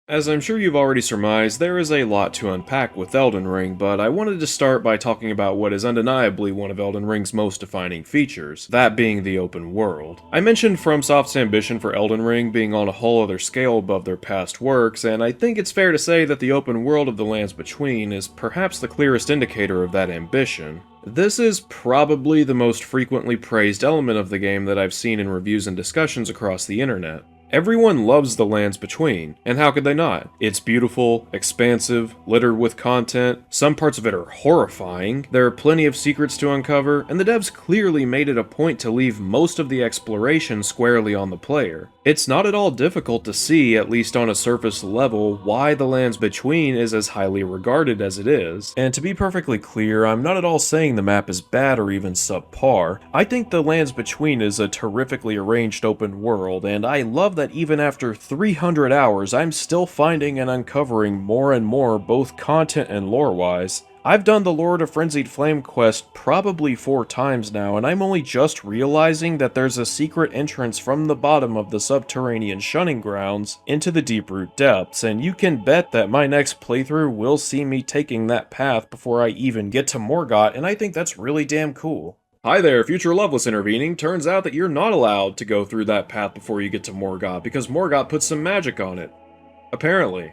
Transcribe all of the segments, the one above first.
As I'm sure you've already surmised, there is a lot to unpack with Elden Ring, but I wanted to start by talking about what is undeniably one of Elden Ring's most defining features, that being the open world. I mentioned FromSoft's ambition for Elden Ring being on a whole other scale above their past works, and I think it's fair to say that the open world of the Lands Between is perhaps the clearest indicator of that ambition. This is probably the most frequently praised element of the game that I've seen in reviews and discussions across the internet. Everyone loves the Lands Between, and how could they not? It's beautiful, expansive, littered with content, some parts of it are horrifying, there are plenty of secrets to uncover, and the devs clearly made it a point to leave most of the exploration squarely on the player. It's not at all difficult to see, at least on a surface level, why the Lands Between is as highly regarded as it is. And to be perfectly clear, I'm not at all saying the map is bad or even subpar. I think the Lands Between is a terrifically arranged open world, and I love that even after 300 hours, I'm still finding and uncovering more and more both content and lore-wise. I've done the Lord of Frenzied Flame quest probably 4 times now, and I'm only just realizing that there's a secret entrance from the bottom of the subterranean shunning grounds into the Deeproot depths, and you can bet that my next playthrough will see me taking that path before I even get to Morgott, and I think that's really damn cool. Hi there, Future Loveless intervening. Turns out that you're not allowed to go through that path before you get to Morgott, because Morgott puts some magic on it. Apparently.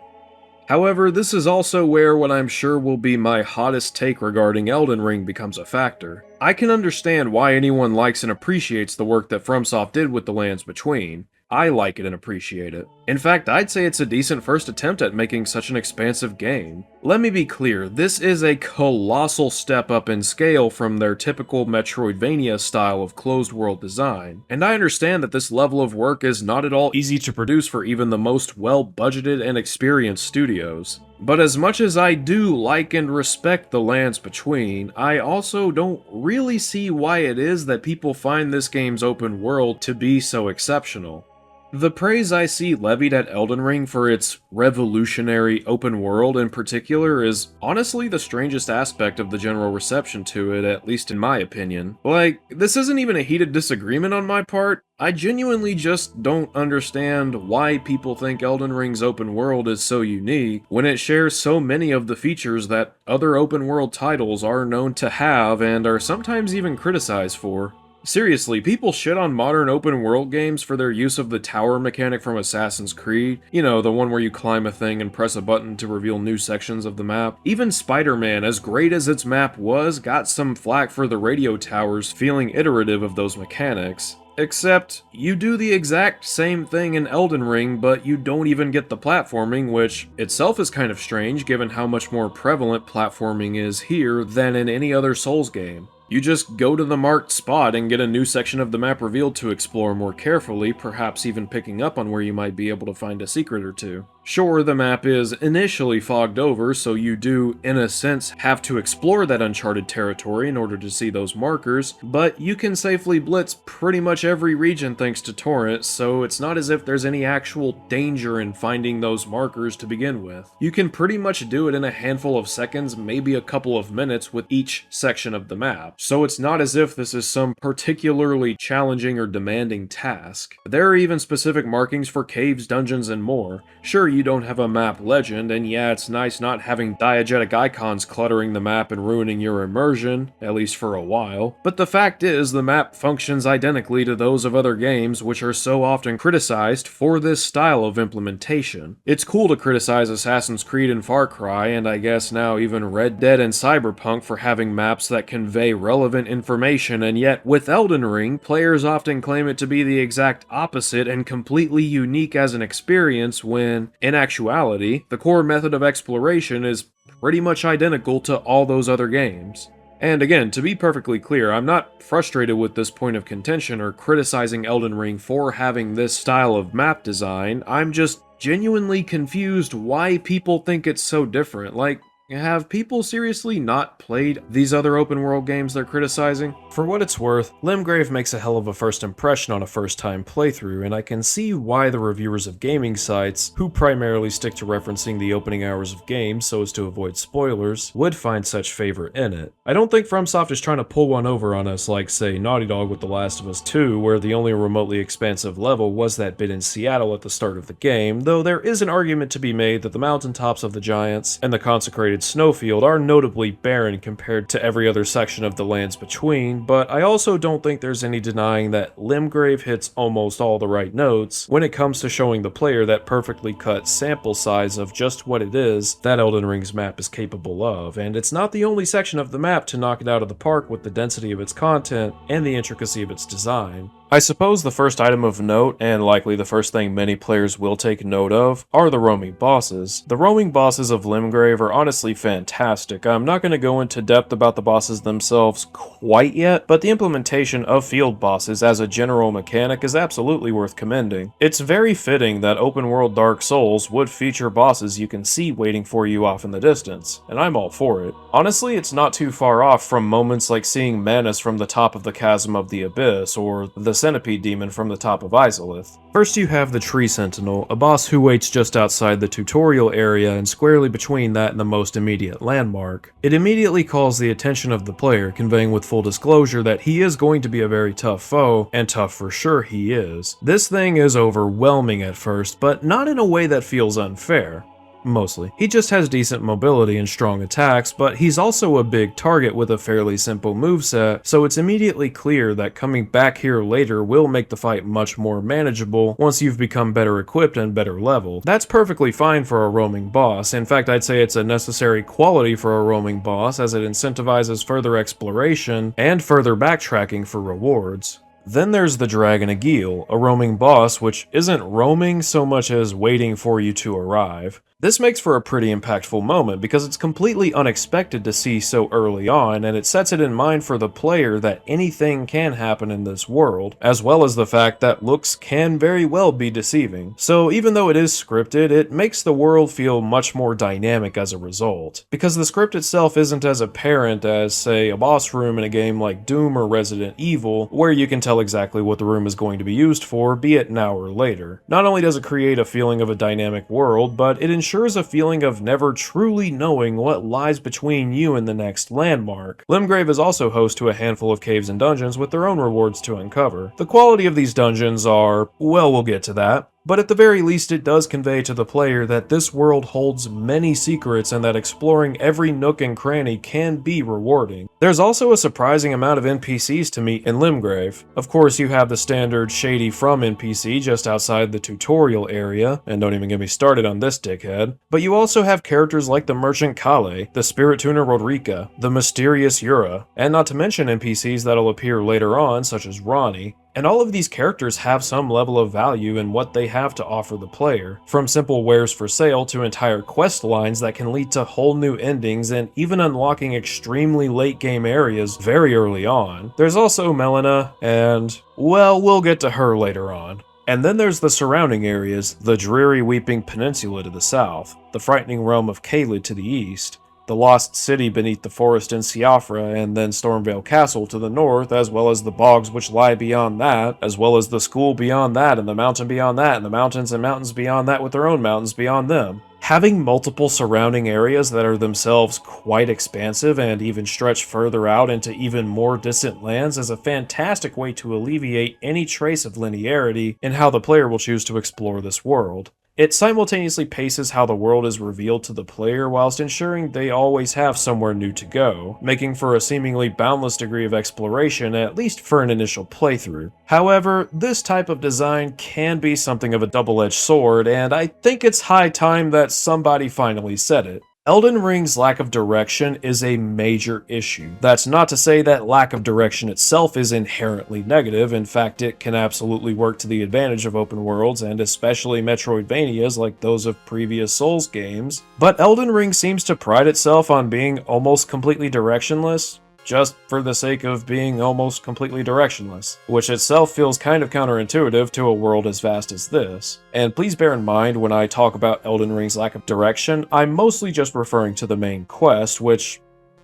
However, this is also where what I'm sure will be my hottest take regarding Elden Ring becomes a factor. I can understand why anyone likes and appreciates the work that FromSoft did with the Lands Between. I like it and appreciate it. In fact, I'd say it's a decent first attempt at making such an expansive game. Let me be clear, this is a colossal step up in scale from their typical Metroidvania style of closed world design, and I understand that this level of work is not at all easy to produce for even the most well-budgeted and experienced studios. But as much as I do like and respect the Lands Between, I also don't really see why it is that people find this game's open world to be so exceptional. The praise I see levied at Elden Ring for its revolutionary open world in particular is honestly the strangest aspect of the general reception to it, at least in my opinion. Like, this isn't even a heated disagreement on my part. I genuinely just don't understand why people think Elden Ring's open world is so unique when it shares so many of the features that other open world titles are known to have and are sometimes even criticized for. Seriously, people shit on modern open world games for their use of the tower mechanic from Assassin's Creed. You know, the one where you climb a thing and press a button to reveal new sections of the map. Even Spider-Man, as great as its map was, got some flack for the radio towers feeling iterative of those mechanics. Except, you do the exact same thing in Elden Ring, but you don't even get the platforming, which itself is kind of strange given how much more prevalent platforming is here than in any other Souls game. You just go to the marked spot and get a new section of the map revealed to explore more carefully, perhaps even picking up on where you might be able to find a secret or two. Sure, the map is initially fogged over, so you do, in a sense, have to explore that uncharted territory in order to see those markers, but you can safely blitz pretty much every region thanks to Torrent, so it's not as if there's any actual danger in finding those markers to begin with. You can pretty much do it in a handful of seconds, maybe a couple of minutes with each section of the map, so it's not as if this is some particularly challenging or demanding task. There are even specific markings for caves, dungeons, and more. Sure, you don't have a map legend, and yeah, it's nice not having diegetic icons cluttering the map and ruining your immersion, at least for a while, but the fact is the map functions identically to those of other games which are so often criticized for this style of implementation. It's cool to criticize Assassin's Creed and Far Cry, and I guess now even Red Dead and Cyberpunk for having maps that convey relevant information, and yet with Elden Ring, players often claim it to be the exact opposite and completely unique as an experience when, in actuality, the core method of exploration is pretty much identical to all those other games. And again, to be perfectly clear, I'm not frustrated with this point of contention or criticizing Elden Ring for having this style of map design, I'm just genuinely confused why people think it's so different. Like, Have people seriously not played these other open world games they're criticizing? For what it's worth, Limgrave makes a hell of a first impression on a first time playthrough, and I can see why the reviewers of gaming sites, who primarily stick to referencing the opening hours of games so as to avoid spoilers, would find such favor in it. I don't think FromSoft is trying to pull one over on us like, say, Naughty Dog with The Last of Us 2, where the only remotely expansive level was that bit in Seattle at the start of the game, though there is an argument to be made that the mountaintops of the Giants and the consecrated snowfield are notably barren compared to every other section of the lands between, but I also don't think there's any denying that Limgrave hits almost all the right notes when it comes to showing the player that perfectly cut sample size of just what it is that Elden Ring's map is capable of, and it's not the only section of the map to knock it out of the park with the density of its content and the intricacy of its design. I suppose the first item of note, and likely the first thing many players will take note of, are the roaming bosses. The roaming bosses of Limgrave are honestly fantastic. I'm not going to go into depth about the bosses themselves quite yet, but the implementation of field bosses as a general mechanic is absolutely worth commending. It's very fitting that open world Dark Souls would feature bosses you can see waiting for you off in the distance, and I'm all for it. Honestly, it's not too far off from moments like seeing Manus from the top of the Chasm of the Abyss, or the Centipede Demon from the top of Izalith. First you have the Tree Sentinel, a boss who waits just outside the tutorial area and squarely between that and the most immediate landmark. It immediately calls the attention of the player, conveying with full disclosure that he is going to be a very tough foe, and tough for sure he is. This thing is overwhelming at first, but not in a way that feels unfair. Mostly. He just has decent mobility and strong attacks, but he's also a big target with a fairly simple moveset, so it's immediately clear that coming back here later will make the fight much more manageable once you've become better equipped and better leveled. That's perfectly fine for a roaming boss. In fact, I'd say it's a necessary quality for a roaming boss, as it incentivizes further exploration and further backtracking for rewards. Then there's the Dragon Agheel, a roaming boss which isn't roaming so much as waiting for you to arrive. This makes for a pretty impactful moment because it's completely unexpected to see so early on, and it sets it in mind for the player that anything can happen in this world, as well as the fact that looks can very well be deceiving. So even though it is scripted, it makes the world feel much more dynamic as a result, because the script itself isn't as apparent as, say, a boss room in a game like Doom or Resident Evil, where you can tell exactly what the room is going to be used for, be it now or later. Not only does it create a feeling of a dynamic world, but it ensures a feeling of never truly knowing what lies between you and the next landmark. Limgrave is also host to a handful of caves and dungeons with their own rewards to uncover. The quality of these dungeons are, well, we'll get to that. But at the very least it does convey to the player that this world holds many secrets and that exploring every nook and cranny can be rewarding. There's also a surprising amount of NPCs to meet in Limgrave. Of course you have the standard Shady From NPC just outside the tutorial area, and don't even get me started on this dickhead, but you also have characters like the Merchant Kale, the Spirit Tuner Rodrika, the Mysterious Yura, and not to mention NPCs that'll appear later on such as Ronnie. And all of these characters have some level of value in what they have to offer the player, from simple wares for sale to entire quest lines that can lead to whole new endings and even unlocking extremely late game areas very early on. There's also Melina, and, well, we'll get to her later on. And then there's the surrounding areas, the dreary Weeping Peninsula to the south, the frightening realm of Caelid to the east, the lost city beneath the forest in Siofra, and then Stormveil Castle to the north, as well as the bogs which lie beyond that, as well as the school beyond that, and the mountain beyond that, and the mountains and mountains beyond that with their own mountains beyond them. Having multiple surrounding areas that are themselves quite expansive and even stretch further out into even more distant lands is a fantastic way to alleviate any trace of linearity in how the player will choose to explore this world. It simultaneously paces how the world is revealed to the player whilst ensuring they always have somewhere new to go, making for a seemingly boundless degree of exploration, at least for an initial playthrough. However, this type of design can be something of a double-edged sword, and I think it's high time that somebody finally said it. Elden Ring's lack of direction is a major issue. That's not to say that lack of direction itself is inherently negative. In fact, it can absolutely work to the advantage of open worlds, and especially Metroidvanias like those of previous Souls games. But Elden Ring seems to pride itself on being almost completely directionless. just for the sake of being almost completely directionless, which itself feels kind of counterintuitive to a world as vast as this. And please bear in mind when I talk about Elden Ring's lack of direction, I'm mostly just referring to the main quest, which,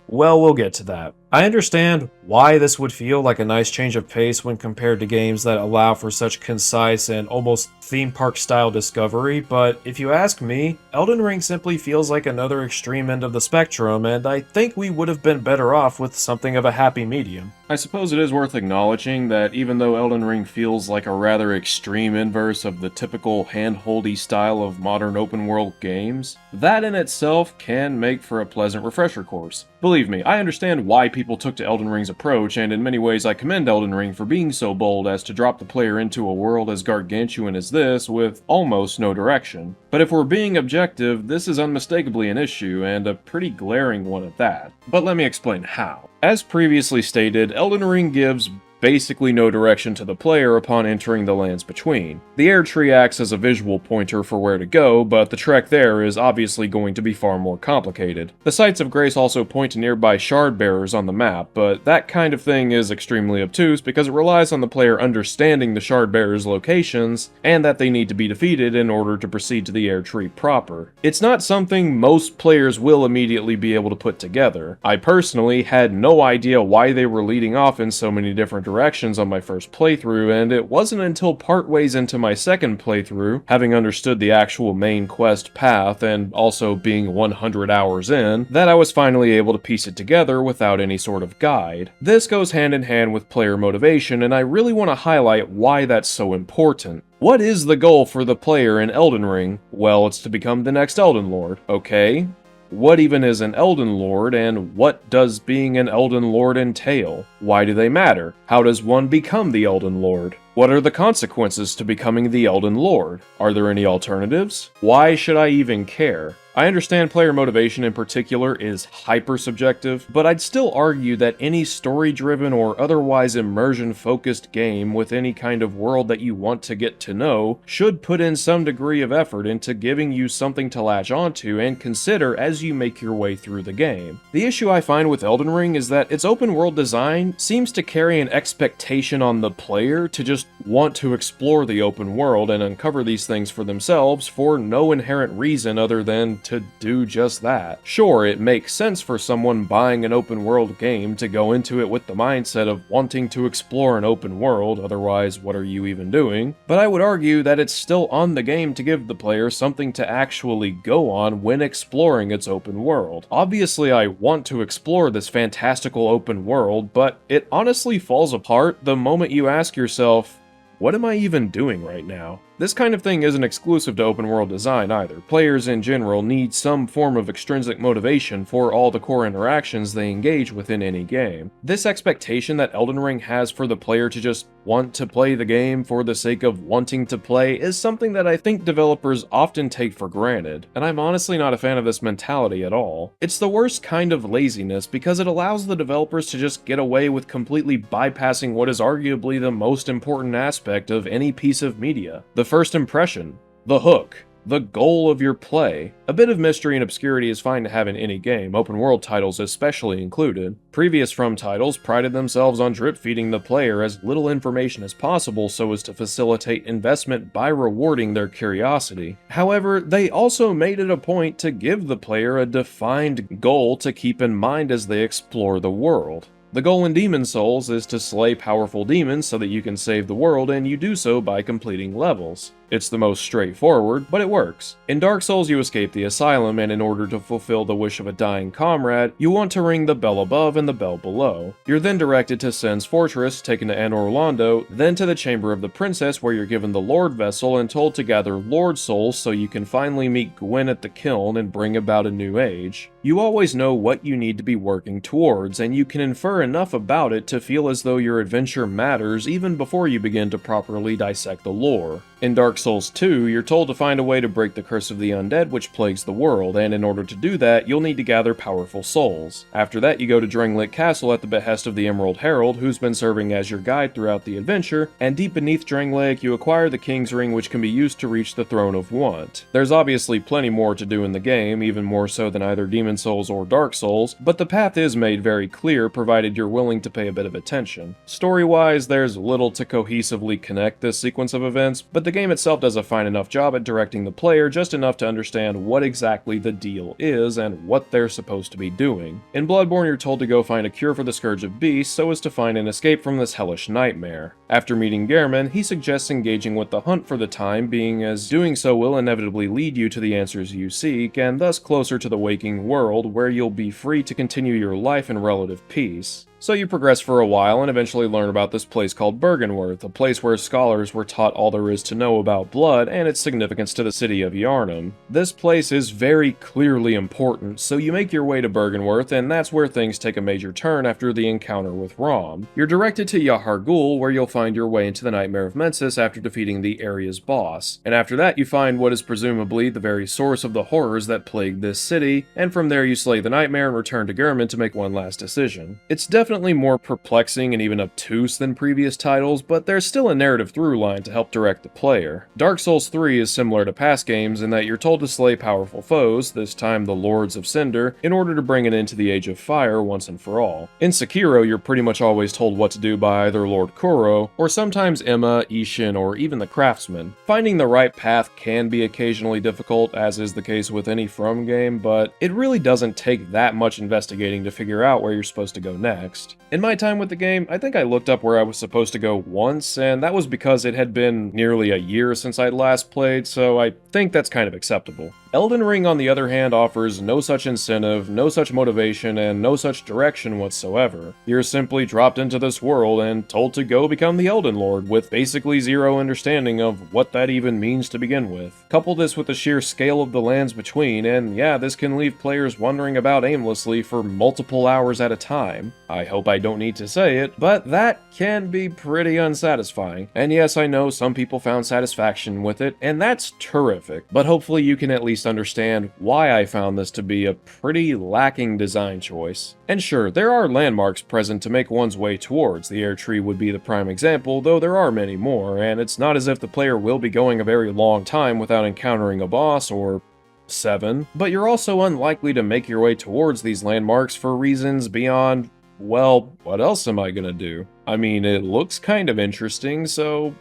well, we'll get to that. I understand why this would feel like a nice change of pace when compared to games that allow for such concise and almost theme park style discovery, but if you ask me, Elden Ring simply feels like another extreme end of the spectrum, and I think we would have been better off with something of a happy medium. I suppose it is worth acknowledging that even though Elden Ring feels like a rather extreme inverse of the typical hand-holdy style of modern open-world games, that in itself can make for a pleasant refresher course. Believe me, I understand why people took to Elden Ring's approach, and in many ways I commend Elden Ring for being so bold as to drop the player into a world as gargantuan as this with almost no direction. But if we're being objective, this is unmistakably an issue, and a pretty glaring one at that. But let me explain how. As previously stated, Elden Ring gives basically no direction to the player upon entering the lands between. The air tree acts as a visual pointer for where to go, but the trek there is obviously going to be far more complicated. The Sites of Grace also point to nearby shard bearers on the map, but that kind of thing is extremely obtuse because it relies on the player understanding the shard bearers' locations, and that they need to be defeated in order to proceed to the air tree proper. It's not something most players will immediately be able to put together. I personally had no idea why they were leading off in so many different directions on my first playthrough, and it wasn't until partways into my second playthrough, having understood the actual main quest path and also being 100 hours in, that I was finally able to piece it together without any sort of guide. This goes hand in hand with player motivation, and I really want to highlight why that's so important. What is the goal for the player in Elden Ring? Well, it's to become the next Elden Lord, okay? What even is an Elden Lord, and what does being an Elden Lord entail? Why do they matter? How does one become the Elden Lord? What are the consequences to becoming the Elden Lord? Are there any alternatives? Why should I even care? I understand player motivation in particular is hyper-subjective, but I'd still argue that any story-driven or otherwise immersion-focused game with any kind of world that you want to get to know should put in some degree of effort into giving you something to latch onto and consider as you make your way through the game. The issue I find with Elden Ring is that its open-world design seems to carry an expectation on the player to just want to explore the open world and uncover these things for themselves for no inherent reason other than to do just that. Sure, it makes sense for someone buying an open world game to go into it with the mindset of wanting to explore an open world, otherwise what are you even doing? But I would argue that it's still on the game to give the player something to actually go on when exploring its open world. Obviously I want to explore this fantastical open world, but it honestly falls apart the moment you ask yourself, what am I even doing right now? This kind of thing isn't exclusive to open world design either. Players in general need some form of extrinsic motivation for all the core interactions they engage within any game. This expectation that Elden Ring has for the player to just want to play the game for the sake of wanting to play is something that I think developers often take for granted, and I'm honestly not a fan of this mentality at all. It's the worst kind of laziness because it allows the developers to just get away with completely bypassing what is arguably the most important aspect of any piece of media: the first impression, the hook, the goal of your play. A bit of mystery and obscurity is fine to have in any game, open world titles especially included. Previous From titles prided themselves on drip-feeding the player as little information as possible so as to facilitate investment by rewarding their curiosity. However, they also made it a point to give the player a defined goal to keep in mind as they explore the world. The goal in Demon's Souls is to slay powerful demons so that you can save the world, and you do so by completing levels. It's the most straightforward, but it works. In Dark Souls, you escape the asylum, and in order to fulfill the wish of a dying comrade, you want to ring the bell above and the bell below. You're then directed to Sen's Fortress, taken to Anor Londo, then to the Chamber of the Princess, where you're given the Lord Vessel and told to gather Lord Souls so you can finally meet Gwyn at the Kiln and bring about a new age. You always know what you need to be working towards, and you can infer enough about it to feel as though your adventure matters even before you begin to properly dissect the lore. In Dark Souls 2, you're told to find a way to break the curse of the undead which plagues the world, and in order to do that, you'll need to gather powerful souls. After that, you go to Drangleic Castle at the behest of the Emerald Herald, who's been serving as your guide throughout the adventure, and deep beneath Drangleic, you acquire the King's Ring which can be used to reach the Throne of Want. There's obviously plenty more to do in the game, even more so than either Demon Souls or Dark Souls, but the path is made very clear provided you're willing to pay a bit of attention. Story-wise, there's little to cohesively connect this sequence of events, but the game itself does a fine enough job at directing the player just enough to understand what exactly the deal is and what they're supposed to be doing. In Bloodborne, you're told to go find a cure for the Scourge of Beasts so as to find an escape from this hellish nightmare. After meeting Gehrman, he suggests engaging with the hunt for the time being, as doing so will inevitably lead you to the answers you seek, and thus closer to the waking world where you'll be free to continue your life in relative peace. So you progress for a while and eventually learn about this place called Byrgenwerth, a place where scholars were taught all there is to know about blood and its significance to the city of Yharnam. This place is very clearly important, so you make your way to Byrgenwerth, and that's where things take a major turn after the encounter with Rom. You're directed to Yahar'gul, where you'll find your way into the Nightmare of Mensis after defeating the area's boss, and after that you find what is presumably the very source of the horrors that plague this city, and from there you slay the Nightmare and return to Gehrman to make one last decision. It's definitely more perplexing and even obtuse than previous titles, but there's still a narrative through line to help direct the player. Dark Souls 3 is similar to past games in that you're told to slay powerful foes, this time the Lords of Cinder, in order to bring an end to the Age of Fire once and for all. In Sekiro, you're pretty much always told what to do by either Lord Kuro, or sometimes Emma, Ishin, or even the Craftsman. Finding the right path can be occasionally difficult, as is the case with any From game, but it really doesn't take that much investigating to figure out where you're supposed to go next. In my time with the game, I think I looked up where I was supposed to go once, and that was because it had been nearly a year since I'd last played, so I think that's kind of acceptable. Elden Ring, on the other hand, offers no such incentive, no such motivation, and no such direction whatsoever. You're simply dropped into this world and told to go become the Elden Lord, with basically zero understanding of what that even means to begin with. Couple this with the sheer scale of the lands between, and yeah, this can leave players wandering about aimlessly for multiple hours at a time. I hope I don't need to say it, but that can be pretty unsatisfying. And yes, I know some people found satisfaction with it, and that's terrific, but hopefully you can at least understand why I found this to be a pretty lacking design choice. And sure, there are landmarks present to make one's way towards. The Haligtree would be the prime example, though there are many more, and it's not as if the player will be going a very long time without encountering a boss or 7, but you're also unlikely to make your way towards these landmarks for reasons beyond, well, what else am I gonna do? I mean, it looks kind of interesting, so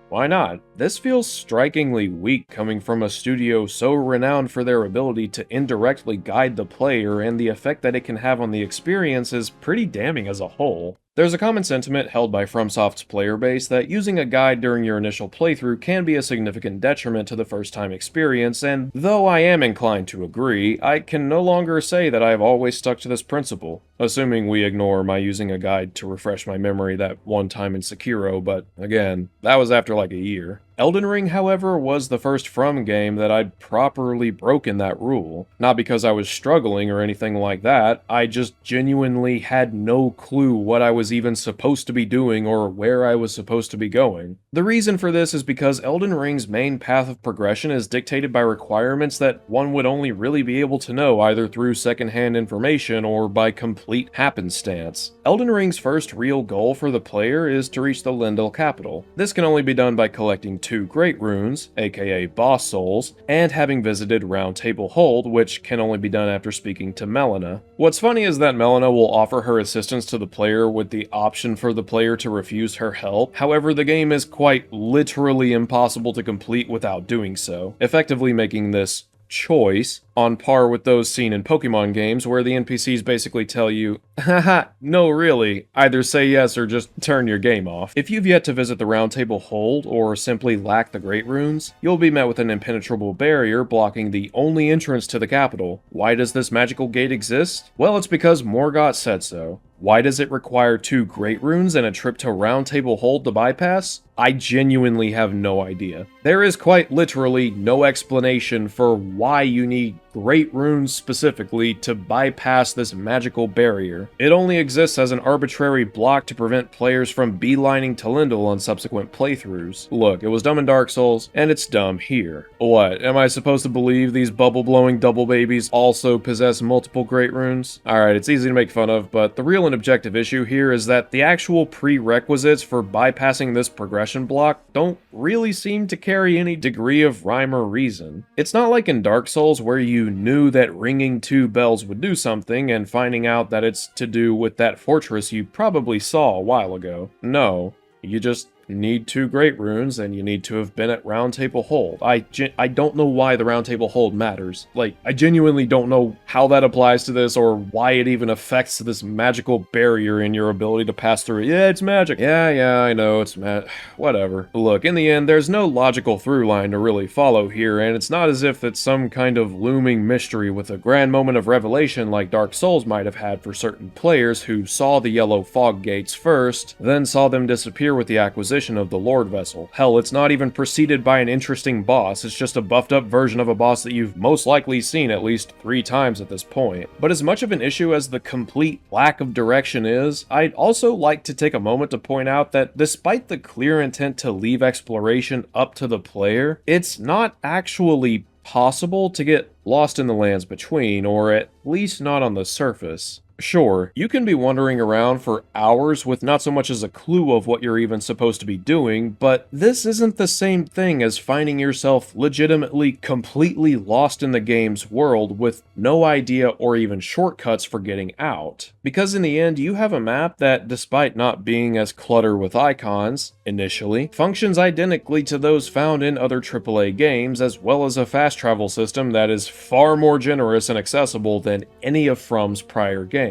why not? This feels strikingly weak coming from a studio so renowned for their ability to indirectly guide the player, and the effect that it can have on the experience is pretty damning as a whole. There's a common sentiment held by FromSoft's player base that using a guide during your initial playthrough can be a significant detriment to the first-time experience, and though I am inclined to agree, I can no longer say that I have always stuck to this principle, assuming we ignore my using a guide to refresh my memory that one time in Sekiro, but again, that was after like a year. Elden Ring, however, was the first From game that I'd properly broken that rule. Not because I was struggling or anything like that, I just genuinely had no clue what I was even supposed to be doing or where I was supposed to be going. The reason for this is because Elden Ring's main path of progression is dictated by requirements that one would only really be able to know either through secondhand information or by complete happenstance. Elden Ring's first real goal for the player is to reach the Lyndell capital. This can only be done by collecting 2 Great Runes, aka Boss Souls, and having visited Round Table Hold, which can only be done after speaking to Melina. What's funny is that Melina will offer her assistance to the player with the option for the player to refuse her help. However, the game is quite literally impossible to complete without doing so, effectively making this choice on par with those seen in Pokemon games where the NPCs basically tell you, haha, no really, either say yes or just turn your game off. If you've yet to visit the Round Table Hold or simply lack the Great Runes, you'll be met with an impenetrable barrier blocking the only entrance to the capital. Why does this magical gate exist? Well, it's because Morgott said so. Why does it require 2 Great Runes and a trip to Round Table Hold to bypass? I genuinely have no idea. There is quite literally no explanation for why you need great runes specifically to bypass this magical barrier. It only exists as an arbitrary block to prevent players from beelining to Lyndell on subsequent playthroughs. Look, it was dumb in Dark Souls, and it's dumb here. What, am I supposed to believe these bubble-blowing double babies also possess multiple great runes? Alright, it's easy to make fun of, but the real and objective issue here is that the actual prerequisites for bypassing this progression block don't really seem to carry any degree of rhyme or reason. It's not like in Dark Souls where you knew that ringing 2 bells would do something and finding out that it's to do with that fortress you probably saw a while ago. No, you just need 2 great runes, and you need to have been at Round Table Hold. I don't know why the Round Table Hold matters. Like, I genuinely don't know how that applies to this, or why it even affects this magical barrier in your ability to pass through it. Yeah, it's magic. Yeah, I know, it's whatever. Look, in the end, there's no logical through line to really follow here, and it's not as if it's some kind of looming mystery with a grand moment of revelation like Dark Souls might have had for certain players who saw the yellow fog gates first, then saw them disappear with the acquisition of the Lord Vessel. Hell, it's not even preceded by an interesting boss, it's just a buffed up version of a boss that you've most likely seen at least 3 times at this point. But as much of an issue as the complete lack of direction is, I'd also like to take a moment to point out that despite the clear intent to leave exploration up to the player, it's not actually possible to get lost in the lands between, or at least not on the surface. Sure, you can be wandering around for hours with not so much as a clue of what you're even supposed to be doing, but this isn't the same thing as finding yourself legitimately completely lost in the game's world with no idea or even shortcuts for getting out. Because in the end, you have a map that, despite not being as cluttered with icons, initially, functions identically to those found in other AAA games, as well as a fast travel system that is far more generous and accessible than any of From's prior games.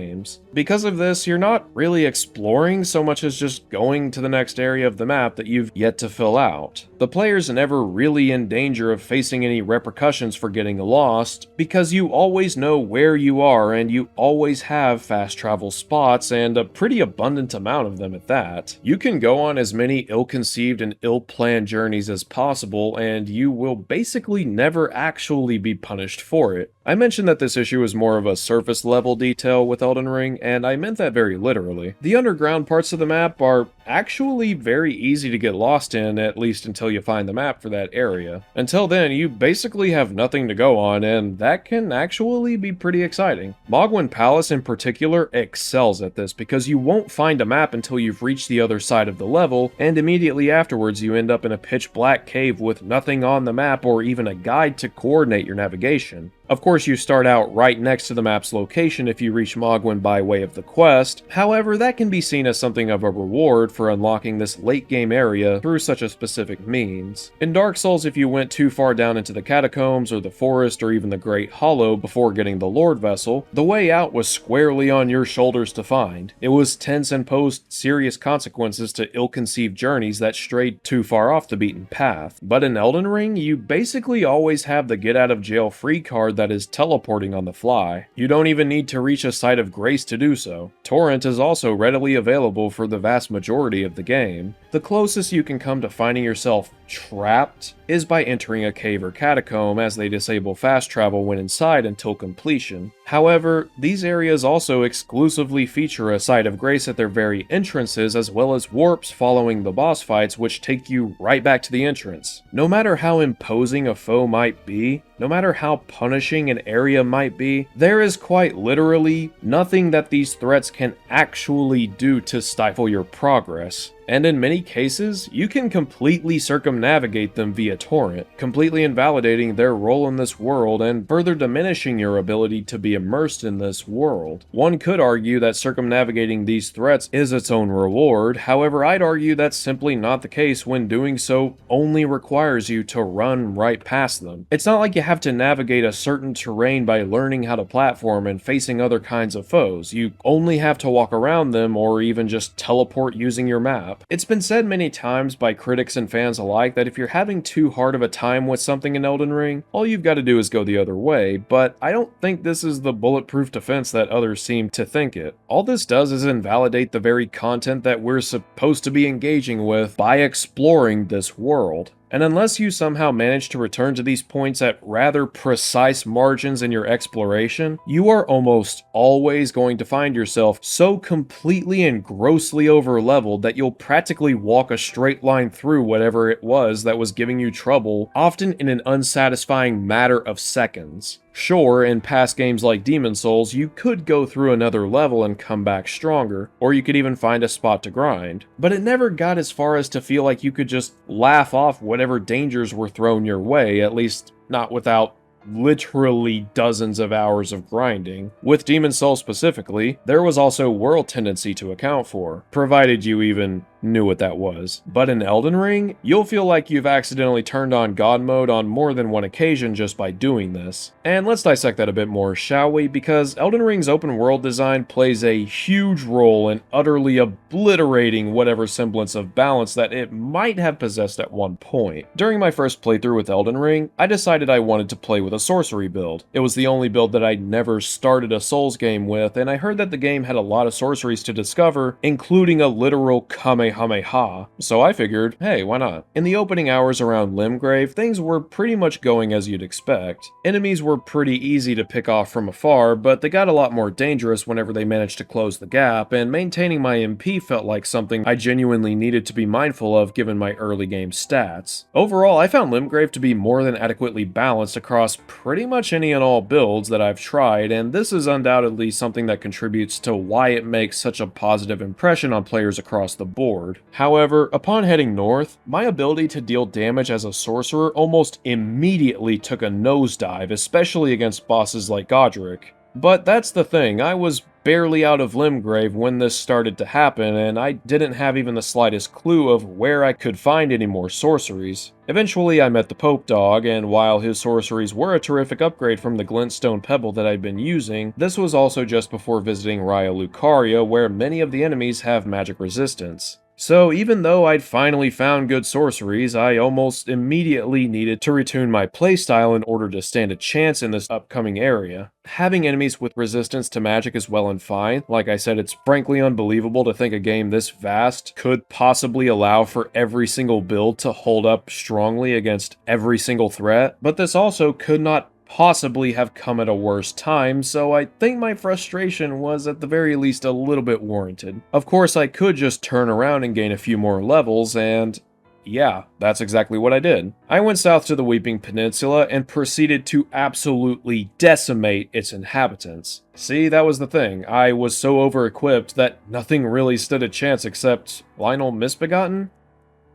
Because of this, you're not really exploring so much as just going to the next area of the map that you've yet to fill out. The player's never really in danger of facing any repercussions for getting lost, because you always know where you are and you always have fast travel spots, and a pretty abundant amount of them at that. You can go on as many ill-conceived and ill-planned journeys as possible, and you will basically never actually be punished for it. I mentioned that this issue is more of a surface level detail with Elden Ring, and I meant that very literally. The underground parts of the map are actually very easy to get lost in, at least until you find the map for that area. Until then, you basically have nothing to go on, and that can actually be pretty exciting. Mohgwyn Palace in particular excels at this, because you won't find a map until you've reached the other side of the level, and immediately afterwards you end up in a pitch black cave with nothing on the map or even a guide to coordinate your navigation. Of course, you start out right next to the map's location if you reach Mohgwyn by way of the quest. However, that can be seen as something of a reward for unlocking this late-game area through such a specific means. In Dark Souls, if you went too far down into the catacombs or the forest or even the Great Hollow before getting the Lord Vessel, the way out was squarely on your shoulders to find. It was tense and posed serious consequences to ill-conceived journeys that strayed too far off the beaten path. But in Elden Ring, you basically always have the get-out-of-jail-free card that is teleporting on the fly. You don't even need to reach a site of grace to do so. Torrent is also readily available for the vast majority of the game. The closest you can come to finding yourself trapped is by entering a cave or catacomb, as they disable fast travel when inside until completion. However, these areas also exclusively feature a site of grace at their very entrances, as well as warps following the boss fights which take you right back to the entrance. No matter how imposing a foe might be, no matter how punishing an area might be, there is quite literally nothing that these threats can actually do to stifle your progress. And in many cases, you can completely circumnavigate them via torrent, completely invalidating their role in this world and further diminishing your ability to be immersed in this world. One could argue that circumnavigating these threats is its own reward, however I'd argue that's simply not the case when doing so only requires you to run right past them. It's not like you have to navigate a certain terrain by learning how to platform and facing other kinds of foes. You only have to walk around them or even just teleport using your map. It's been said many times by critics and fans alike that if you're having too hard of a time with something in Elden Ring, all you've got to do is go the other way, but I don't think this is the bulletproof defense that others seem to think it. All this does is invalidate the very content that we're supposed to be engaging with by exploring this world. And unless you somehow manage to return to these points at rather precise margins in your exploration, you are almost always going to find yourself so completely and grossly over-leveled that you'll practically walk a straight line through whatever it was that was giving you trouble, often in an unsatisfying matter of seconds. Sure, in past games like Demon's Souls, you could go through another level and come back stronger, or you could even find a spot to grind, but it never got as far as to feel like you could just laugh off whatever dangers were thrown your way, at least not without literally dozens of hours of grinding. With Demon's Souls specifically, there was also world tendency to account for, provided you even knew what that was. But in Elden Ring, you'll feel like you've accidentally turned on God mode on more than one occasion just by doing this. And let's dissect that a bit more, shall we? Because Elden Ring's open world design plays a huge role in utterly obliterating whatever semblance of balance that it might have possessed at one point. During my first playthrough with Elden Ring, I decided I wanted to play with a sorcery build. It was the only build that I'd never started a Souls game with, and I heard that the game had a lot of sorceries to discover, including a literal Kamehameha. So I figured, hey, why not? In the opening hours around Limgrave, things were pretty much going as you'd expect. Enemies were pretty easy to pick off from afar, but they got a lot more dangerous whenever they managed to close the gap, and maintaining my MP felt like something I genuinely needed to be mindful of given my early game stats. Overall, I found Limgrave to be more than adequately balanced across pretty much any and all builds that I've tried, and this is undoubtedly something that contributes to why it makes such a positive impression on players across the board. However, upon heading north, my ability to deal damage as a sorcerer almost immediately took a nosedive, especially against bosses like Godric. But that's the thing, I was barely out of Limgrave when this started to happen, and I didn't have even the slightest clue of where I could find any more sorceries. Eventually I met the Pope Dog, and while his sorceries were a terrific upgrade from the Glintstone Pebble that I'd been using, this was also just before visiting Raya Lucaria, where many of the enemies have magic resistance. So even though I'd finally found good sorceries, I almost immediately needed to retune my playstyle in order to stand a chance in this upcoming area. Having enemies with resistance to magic is well and fine. Like I said, it's frankly unbelievable to think a game this vast could possibly allow for every single build to hold up strongly against every single threat, but this also could not possibly have come at a worse time, so I think my frustration was at the very least a little bit warranted. Of course, I could just turn around and gain a few more levels, and yeah, that's exactly what I did. I went south to the Weeping Peninsula and proceeded to absolutely decimate its inhabitants. See, that was the thing. I was so over-equipped that nothing really stood a chance except Lionel Misbegotten?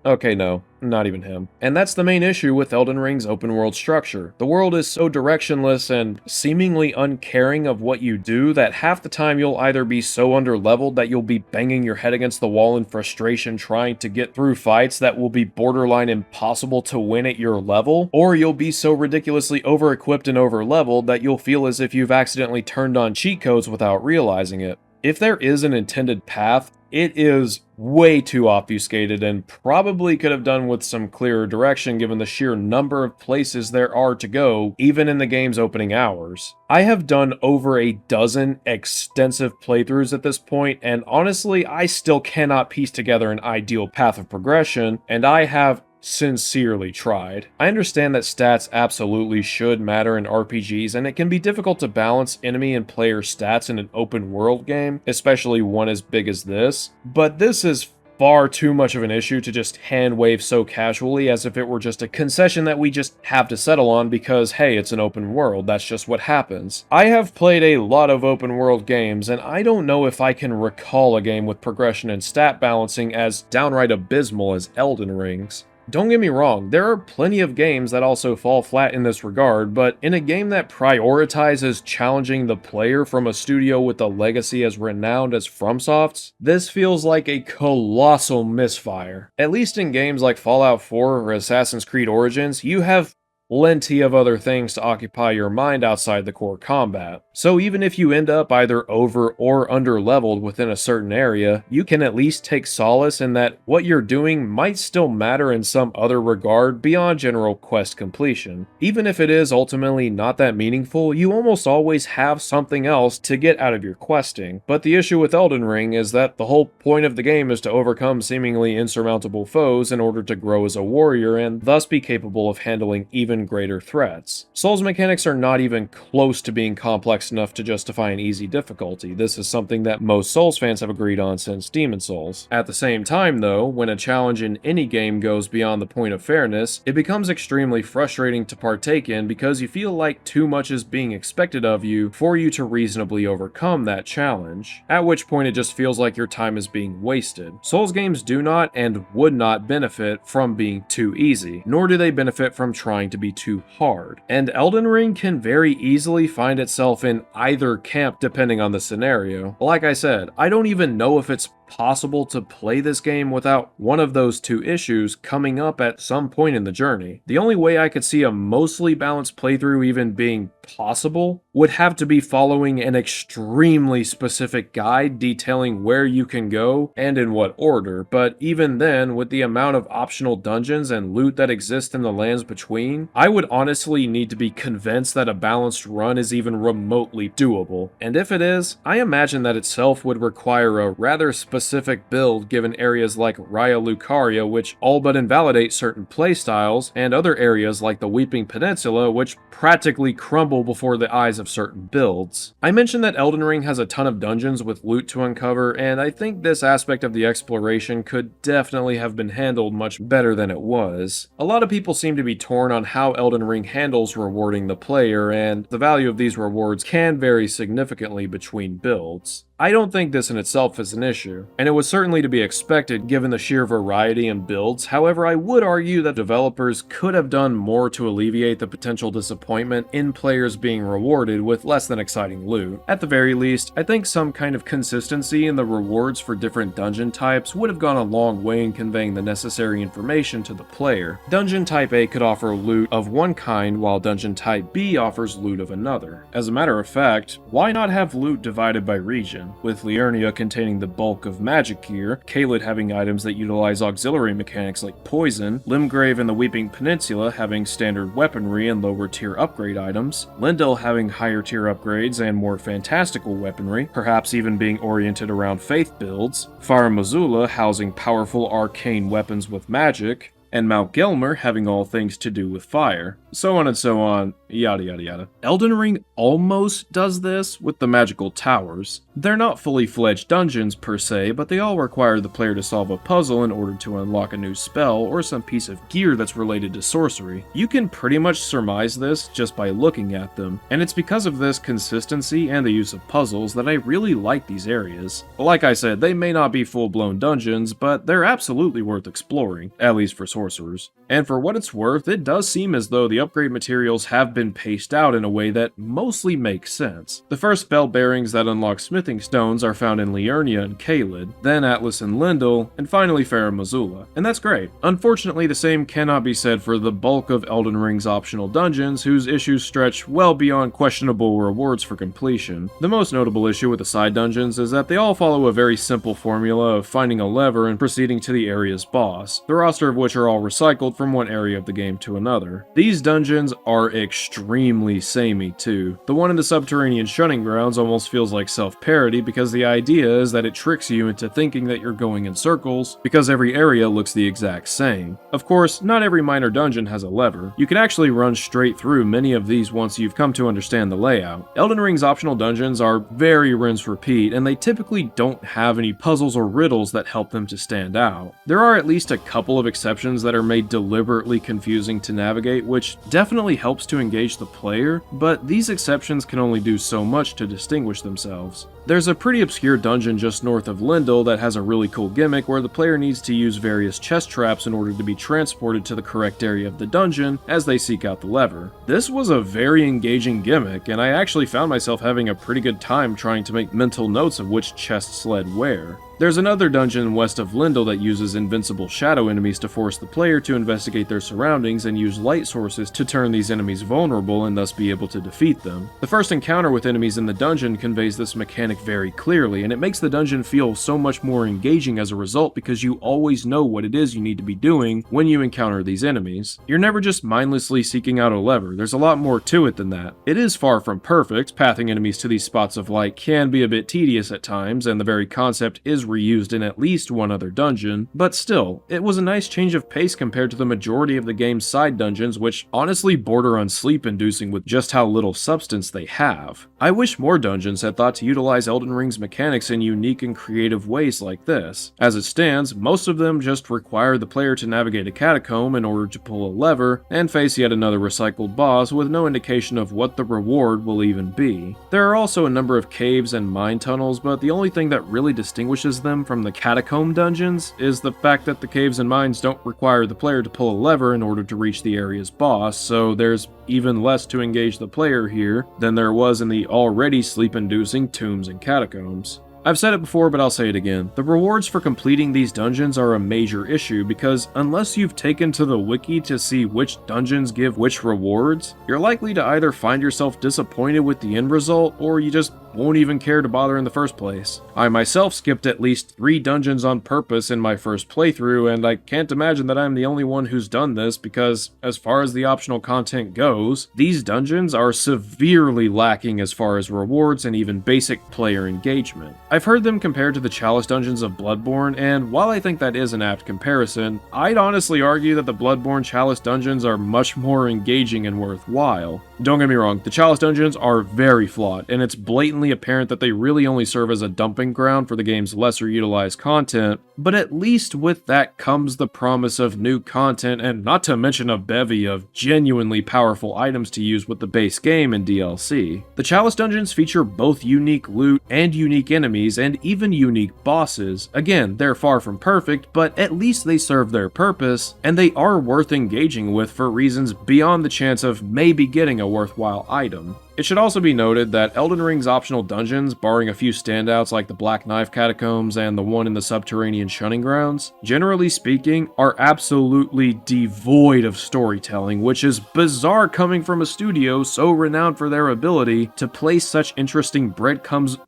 Okay, no, not even him. And that's the main issue with Elden Ring's open world structure. The world is so directionless and seemingly uncaring of what you do that half the time you'll either be so underleveled that you'll be banging your head against the wall in frustration trying to get through fights that will be borderline impossible to win at your level, or you'll be so ridiculously over-equipped and over-leveled that you'll feel as if you've accidentally turned on cheat codes without realizing it. If there is an intended path, it is way too obfuscated and probably could have done with some clearer direction given the sheer number of places there are to go, even in the game's opening hours. I have done over a dozen extensive playthroughs at this point, and honestly, I still cannot piece together an ideal path of progression, and I have sincerely tried. I understand that stats absolutely should matter in RPGs, and it can be difficult to balance enemy and player stats in an open world game, especially one as big as this, but this is far too much of an issue to just hand wave so casually as if it were just a concession that we just have to settle on because, hey, it's an open world, that's just what happens. I have played a lot of open world games, and I don't know if I can recall a game with progression and stat balancing as downright abysmal as Elden Ring's. Don't get me wrong, there are plenty of games that also fall flat in this regard, but in a game that prioritizes challenging the player from a studio with a legacy as renowned as FromSoft's, this feels like a colossal misfire. At least in games like Fallout 4 or Assassin's Creed Origins, you have plenty of other things to occupy your mind outside the core combat. So even if you end up either over or under leveled within a certain area, you can at least take solace in that what you're doing might still matter in some other regard beyond general quest completion. Even if it is ultimately not that meaningful, you almost always have something else to get out of your questing. But the issue with Elden Ring is that the whole point of the game is to overcome seemingly insurmountable foes in order to grow as a warrior and thus be capable of handling even greater threats. Souls mechanics are not even close to being complex enough to justify an easy difficulty. This is something that most Souls fans have agreed on since Demon Souls. At the same time though, when a challenge in any game goes beyond the point of fairness, it becomes extremely frustrating to partake in because you feel like too much is being expected of you for you to reasonably overcome that challenge, at which point it just feels like your time is being wasted. Souls games do not and would not benefit from being too easy, nor do they benefit from trying to be too hard. And Elden Ring can very easily find itself in either camp depending on the scenario. Like I said, I don't even know if it's possible to play this game without one of those two issues coming up at some point in the journey. The only way I could see a mostly balanced playthrough even being possible would have to be following an extremely specific guide detailing where you can go and in what order, but even then, with the amount of optional dungeons and loot that exist in the lands between, I would honestly need to be convinced that a balanced run is even remotely doable. And if it is, I imagine that itself would require a rather specific build given areas like Raya Lucaria, which all but invalidate certain playstyles, and other areas like the Weeping Peninsula, which practically crumble before the eyes of certain builds. I mentioned that Elden Ring has a ton of dungeons with loot to uncover, and I think this aspect of the exploration could definitely have been handled much better than it was. A lot of people seem to be torn on how Elden Ring handles rewarding the player, and the value of these rewards can vary significantly between builds. I don't think this in itself is an issue, and it was certainly to be expected given the sheer variety in builds. However, I would argue that developers could have done more to alleviate the potential disappointment in players being rewarded with less than exciting loot. At the very least, I think some kind of consistency in the rewards for different dungeon types would have gone a long way in conveying the necessary information to the player. Dungeon Type A could offer loot of one kind, while Dungeon Type B offers loot of another. As a matter of fact, why not have loot divided by region? With Liurnia containing the bulk of magic gear, Caelid having items that utilize auxiliary mechanics like poison, Limgrave and the Weeping Peninsula having standard weaponry and lower tier upgrade items, Lyndell having higher tier upgrades and more fantastical weaponry, perhaps even being oriented around faith builds, Fire Missoula housing powerful arcane weapons with magic, and Mount Gelmir having all things to do with fire. So on and so on, yada yada yada. Elden Ring almost does this with the magical towers. They're not fully fledged dungeons per se, but they all require the player to solve a puzzle in order to unlock a new spell or some piece of gear that's related to sorcery. You can pretty much surmise this just by looking at them, and it's because of this consistency and the use of puzzles that I really like these areas. Like I said, they may not be full-blown dungeons, but they're absolutely worth exploring, at least for sorcerers. And for what it's worth, it does seem as though the upgrade materials have been paced out in a way that mostly makes sense. The first spell bearings that unlock smithing stones are found in Liurnia and Caelid, then Atlas and Lyndell, and finally Farum Azula, and that's great. Unfortunately, the same cannot be said for the bulk of Elden Ring's optional dungeons, whose issues stretch well beyond questionable rewards for completion. The most notable issue with the side dungeons is that they all follow a very simple formula of finding a lever and proceeding to the area's boss, the roster of which are all recycled from one area of the game to another. These dungeons are extremely samey too. The one in the subterranean shunning grounds almost feels like self-parody because the idea is that it tricks you into thinking that you're going in circles because every area looks the exact same. Of course, not every minor dungeon has a lever. You can actually run straight through many of these once you've come to understand the layout. Elden Ring's optional dungeons are very rinse-repeat, and they typically don't have any puzzles or riddles that help them to stand out. There are at least a couple of exceptions that are made deliberately confusing to navigate, which definitely helps to engage the player, but these exceptions can only do so much to distinguish themselves. There's a pretty obscure dungeon just north of Lyndell that has a really cool gimmick where the player needs to use various chest traps in order to be transported to the correct area of the dungeon as they seek out the lever. This was a very engaging gimmick, and I actually found myself having a pretty good time trying to make mental notes of which chests led where. There's another dungeon west of Lyndell that uses invincible shadow enemies to force the player to investigate their surroundings and use light sources to turn these enemies vulnerable and thus be able to defeat them. The first encounter with enemies in the dungeon conveys this mechanic very clearly, and it makes the dungeon feel so much more engaging as a result because you always know what it is you need to be doing when you encounter these enemies. You're never just mindlessly seeking out a lever, there's a lot more to it than that. It is far from perfect, pathing enemies to these spots of light can be a bit tedious at times, and the very concept is reused in at least one other dungeon, but still, it was a nice change of pace compared to the majority of the game's side dungeons, which honestly border on sleep-inducing with just how little substance they have. I wish more dungeons had thought to utilize Elden Ring's mechanics in unique and creative ways like this. As it stands, most of them just require the player to navigate a catacomb in order to pull a lever and face yet another recycled boss with no indication of what the reward will even be. There are also a number of caves and mine tunnels, but the only thing that really distinguishes them from the catacomb dungeons is the fact that the caves and mines don't require the player to pull a lever in order to reach the area's boss, so there's even less to engage the player here than there was in the already sleep-inducing tombs and catacombs. I've said it before, but I'll say it again. The rewards for completing these dungeons are a major issue because unless you've taken to the wiki to see which dungeons give which rewards, you're likely to either find yourself disappointed with the end result or you just won't even care to bother in the first place. I myself skipped at least 3 dungeons on purpose in my first playthrough, and I can't imagine that I'm the only one who's done this because, as far as the optional content goes, these dungeons are severely lacking as far as rewards and even basic player engagement. I've heard them compared to the Chalice dungeons of Bloodborne, and while I think that is an apt comparison, I'd honestly argue that the Bloodborne Chalice dungeons are much more engaging and worthwhile. Don't get me wrong, the Chalice dungeons are very flawed, and it's blatantly apparent that they really only serve as a dumping ground for the game's lesser utilized content, but at least with that comes the promise of new content and not to mention a bevy of genuinely powerful items to use with the base game and DLC. The Chalice dungeons feature both unique loot and unique enemies and even unique bosses. Again, they're far from perfect, but at least they serve their purpose, and they are worth engaging with for reasons beyond the chance of maybe getting a worthwhile item. It should also be noted that Elden Ring's optional dungeons, barring a few standouts like the Black Knife Catacombs and the one in the subterranean shunning grounds, generally speaking, are absolutely devoid of storytelling, which is bizarre coming from a studio so renowned for their ability to place such interesting breadcrumbs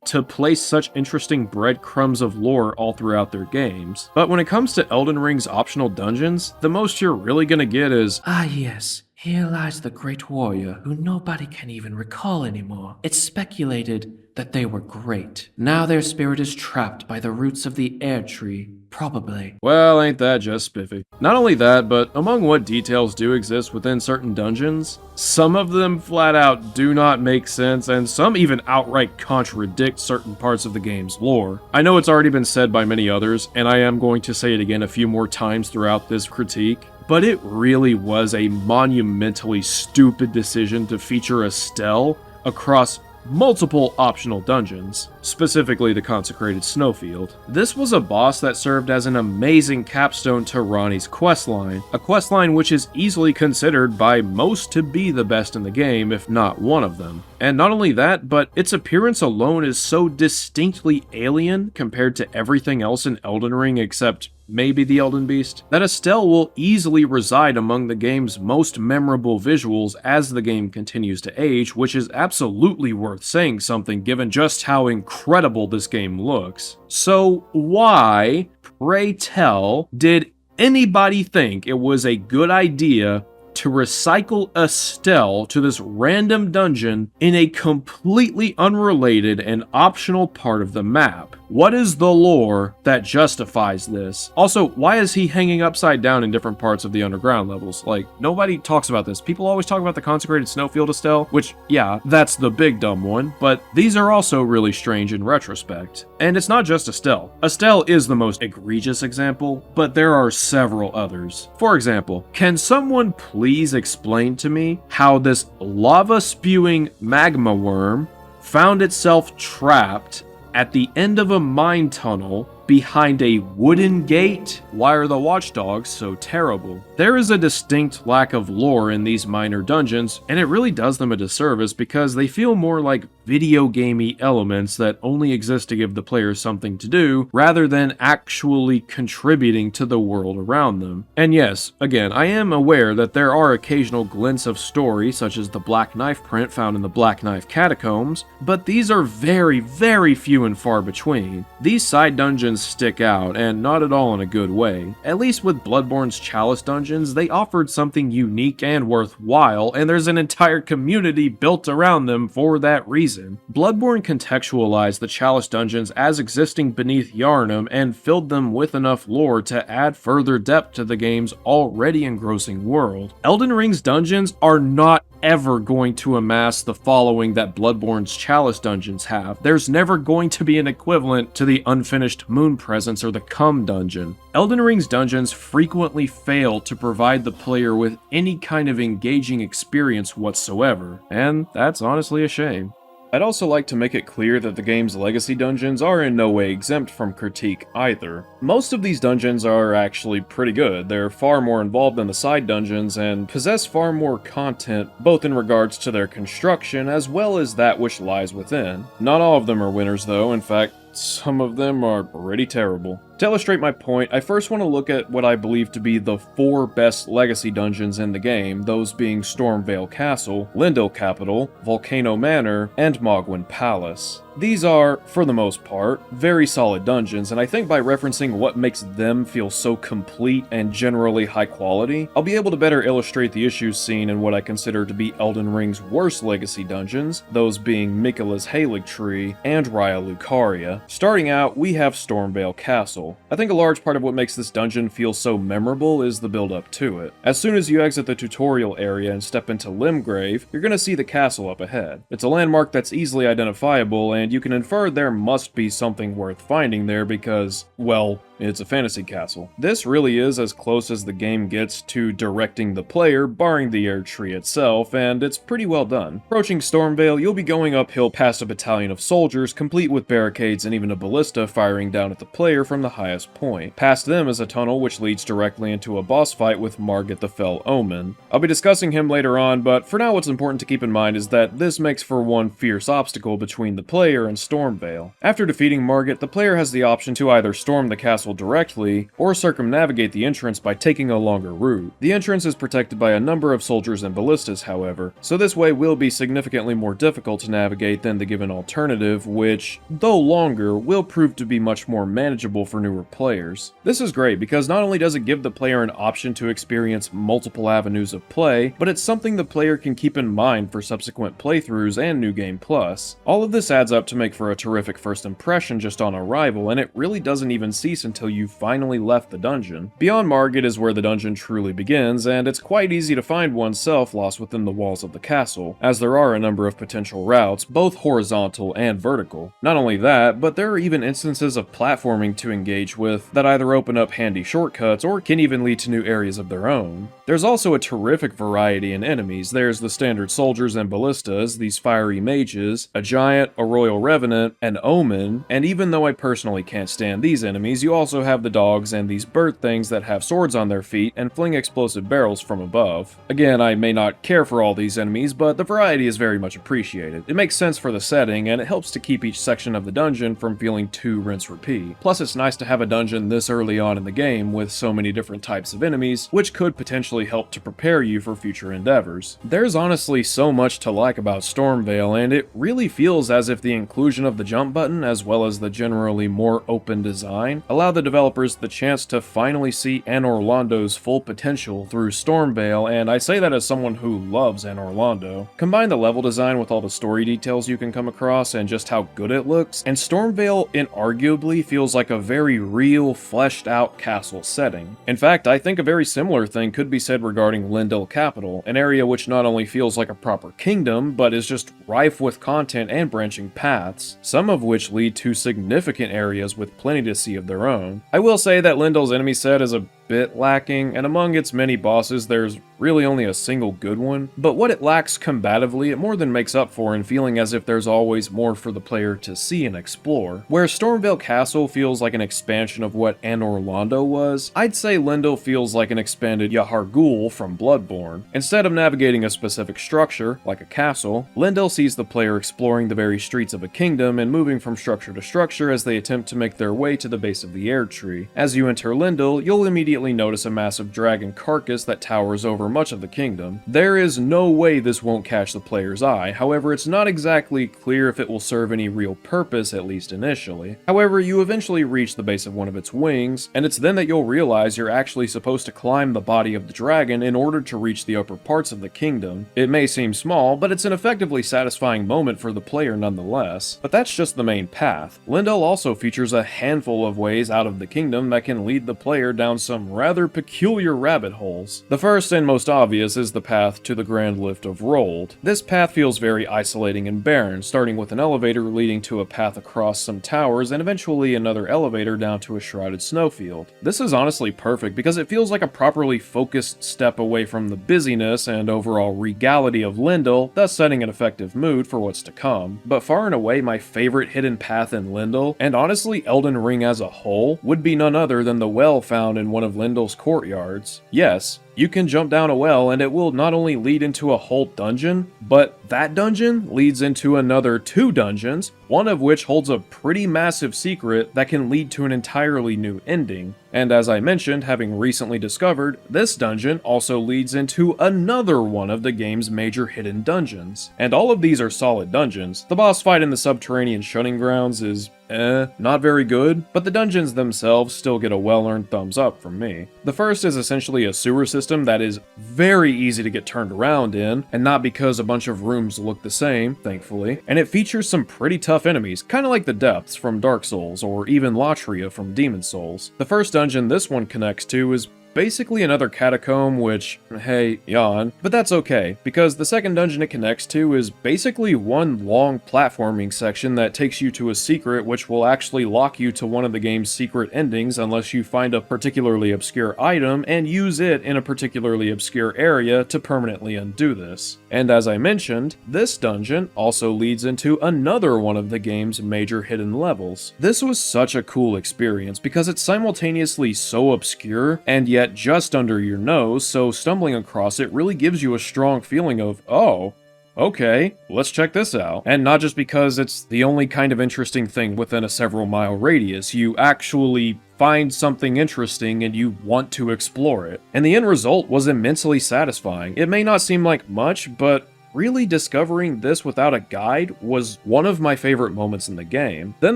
to place such interesting breadcrumbs of lore all throughout their games. But when it comes to Elden Ring's optional dungeons, the most you're really gonna get is, "Ah yes, here lies the great warrior who nobody can even recall anymore. It's speculated that they were great. Now their spirit is trapped by the roots of the air tree, probably." well, ain't that just spiffy? Not only that, but among what details do exist within certain dungeons, some of them flat out do not make sense, and some even outright contradict certain parts of the game's lore. I know it's already been said by many others, and I am going to say it again a few more times throughout this critique, but it really was a monumentally stupid decision to feature Estelle across multiple optional dungeons, specifically the Consecrated Snowfield. This was a boss that served as an amazing capstone to Ranni's questline, a questline which is easily considered by most to be the best in the game, if not one of them. And not only that, but its appearance alone is so distinctly alien compared to everything else in Elden Ring except maybe the Elden Beast, that Estelle will easily reside among the game's most memorable visuals as the game continues to age, which is absolutely worth saying something given just how incredible this game looks. So why, pray tell, did anybody think it was a good idea to recycle Estelle to this random dungeon in a completely unrelated and optional part of the map? What is the lore that justifies this? Also, why is he hanging upside down in different parts of the underground levels? Like, nobody talks about this. People always talk about the Consecrated Snowfield Estelle, which, yeah, that's the big dumb one, but these are also really strange in retrospect. And it's not just Estelle. Estelle is the most egregious example, but there are several others. For example, can someone please explain to me how this lava-spewing magma worm found itself trapped at the end of a mine tunnel behind a wooden gate? Why are the watchdogs so terrible? There is a distinct lack of lore in these minor dungeons, and it really does them a disservice because they feel more like video gamey elements that only exist to give the player something to do, rather than actually contributing to the world around them. And yes, again, I am aware that there are occasional glints of story, such as the Black Knife print found in the Black Knife Catacombs, but these are very, very few and far between. These side dungeons stick out, and not at all in a good way. At least with Bloodborne's Chalice dungeons, they offered something unique and worthwhile, and there's an entire community built around them for that reason. Bloodborne contextualized the Chalice dungeons as existing beneath Yharnam and filled them with enough lore to add further depth to the game's already engrossing world. Elden Ring's dungeons are not ever going to amass the following that Bloodborne's Chalice dungeons have. There's never going to be an equivalent to the Unfinished Moon Presence or the Cum dungeon. Elden Ring's dungeons frequently fail to provide the player with any kind of engaging experience whatsoever, and that's honestly a shame. I'd also like to make it clear that the game's legacy dungeons are in no way exempt from critique either. Most of these dungeons are actually pretty good. They're far more involved than the side dungeons and possess far more content, both in regards to their construction as well as that which lies within. Not all of them are winners though, in fact, some of them are pretty terrible. To illustrate my point, I first want to look at what I believe to be the 4 best legacy dungeons in the game, those being Stormveil Castle, Lyndell Capital, Volcano Manor, and Mohgwyn Palace. These are, for the most part, very solid dungeons, and I think by referencing what makes them feel so complete and generally high quality, I'll be able to better illustrate the issues seen in what I consider to be Elden Ring's worst legacy dungeons, those being Miquella's Haligtree and Raya Lucaria. Starting out, we have Stormveil Castle. I think a large part of what makes this dungeon feel so memorable is the build-up to it. As soon as you exit the tutorial area and step into Limgrave, you're going to see the castle up ahead. It's a landmark that's easily identifiable, and you can infer there must be something worth finding there because, well, it's a fantasy castle. This really is as close as the game gets to directing the player, barring the air tree itself, and it's pretty well done. Approaching Stormveil, you'll be going uphill past a battalion of soldiers, complete with barricades and even a ballista firing down at the player from the highest point. Past them is a tunnel which leads directly into a boss fight with Margit the Fell Omen. I'll be discussing him later on, but for now what's important to keep in mind is that this makes for one fierce obstacle between the player and Stormveil. After defeating Margit, the player has the option to either storm the castle directly, or circumnavigate the entrance by taking a longer route. The entrance is protected by a number of soldiers and ballistas, however, so this way will be significantly more difficult to navigate than the given alternative, which, though longer, will prove to be much more manageable for newer players. This is great because not only does it give the player an option to experience multiple avenues of play, but it's something the player can keep in mind for subsequent playthroughs and New Game Plus. All of this adds up to make for a terrific first impression just on arrival, and it really doesn't even cease until you've finally left the dungeon. Beyond Margit is where the dungeon truly begins, and it's quite easy to find oneself lost within the walls of the castle, as there are a number of potential routes, both horizontal and vertical. Not only that, but there are even instances of platforming to engage with that either open up handy shortcuts or can even lead to new areas of their own. There's also a terrific variety in enemies. There's the standard soldiers and ballistas, these fiery mages, a giant, a royal revenant, an omen, and even though I personally can't stand these enemies, you also have the dogs and these bird things that have swords on their feet and fling explosive barrels from above. Again, I may not care for all these enemies, but the variety is very much appreciated. It makes sense for the setting, and it helps to keep each section of the dungeon from feeling too rinse-repeat. Plus, it's nice to have a dungeon this early on in the game with so many different types of enemies, which could potentially help to prepare you for future endeavors. There's honestly so much to like about Stormveil, and it really feels as if the inclusion of the jump button, as well as the generally more open design, allow the developers the chance to finally see Anor Londo's full potential through Stormveil, and I say that as someone who loves Anor Londo. Combine the level design with all the story details you can come across and just how good it looks, and Stormveil inarguably feels like a very real, fleshed out castle setting. In fact, I think a very similar thing could be said regarding Lyndell Capital, an area which not only feels like a proper kingdom, but is just rife with content and branching paths, some of which lead to significant areas with plenty to see of their own. I will say that Lyndell's enemy set is a bit lacking, and among its many bosses there's really only a single good one, but what it lacks combatively it more than makes up for in feeling as if there's always more for the player to see and explore. Where Stormveil Castle feels like an expansion of what Anor Londo was, I'd say Lyndell feels like an expanded Yahar'gul from Bloodborne. Instead of navigating a specific structure, like a castle, Lyndell sees the player exploring the very streets of a kingdom and moving from structure to structure as they attempt to make their way to the base of the Erdtree. As you enter Lyndell, you'll immediately notice a massive dragon carcass that towers over much of the kingdom. There is no way this won't catch the player's eye, however it's not exactly clear if it will serve any real purpose, at least initially. However, you eventually reach the base of one of its wings, and it's then that you'll realize you're actually supposed to climb the body of the dragon in order to reach the upper parts of the kingdom. It may seem small, but it's an effectively satisfying moment for the player nonetheless. But that's just the main path. Lyndell also features a handful of ways out of the kingdom that can lead the player down some rather peculiar rabbit holes. The first and most obvious is the path to the Grand Lift of Rold. This path feels very isolating and barren, starting with an elevator leading to a path across some towers and eventually another elevator down to a shrouded snowfield. This is honestly perfect because it feels like a properly focused step away from the busyness and overall regality of Lyndell, thus setting an effective mood for what's to come. But far and away my favorite hidden path in Lyndell, and honestly Elden Ring as a whole, would be none other than the well found in one of Lyndell's courtyards. Yes, you can jump down a well and it will not only lead into a whole dungeon, but that dungeon leads into another 2 dungeons, one of which holds a pretty massive secret that can lead to an entirely new ending. And as I mentioned, having recently discovered, this dungeon also leads into another one of the game's major hidden dungeons. And all of these are solid dungeons. The boss fight in the subterranean shunning grounds is not very good, but the dungeons themselves still get a well-earned thumbs up from me. The first is essentially a sewer system that is very easy to get turned around in, and not because a bunch of rooms look the same, thankfully, and it features some pretty tough enemies, kinda like the Depths from Dark Souls, or even Latria from Demon Souls. The first dungeon this one connects to is basically another catacomb, which, hey, yawn, but that's okay, because the second dungeon it connects to is basically one long platforming section that takes you to a secret which will actually lock you to one of the game's secret endings unless you find a particularly obscure item and use it in a particularly obscure area to permanently undo this. And as I mentioned, this dungeon also leads into another one of the game's major hidden levels. This was such a cool experience because it's simultaneously so obscure and yet just under your nose, so stumbling across it really gives you a strong feeling of, oh, okay, let's check this out. And not just because it's the only kind of interesting thing within a several mile radius, you actually find something interesting and you want to explore it. And the end result was immensely satisfying. It may not seem like much, but really discovering this without a guide was one of my favorite moments in the game. Then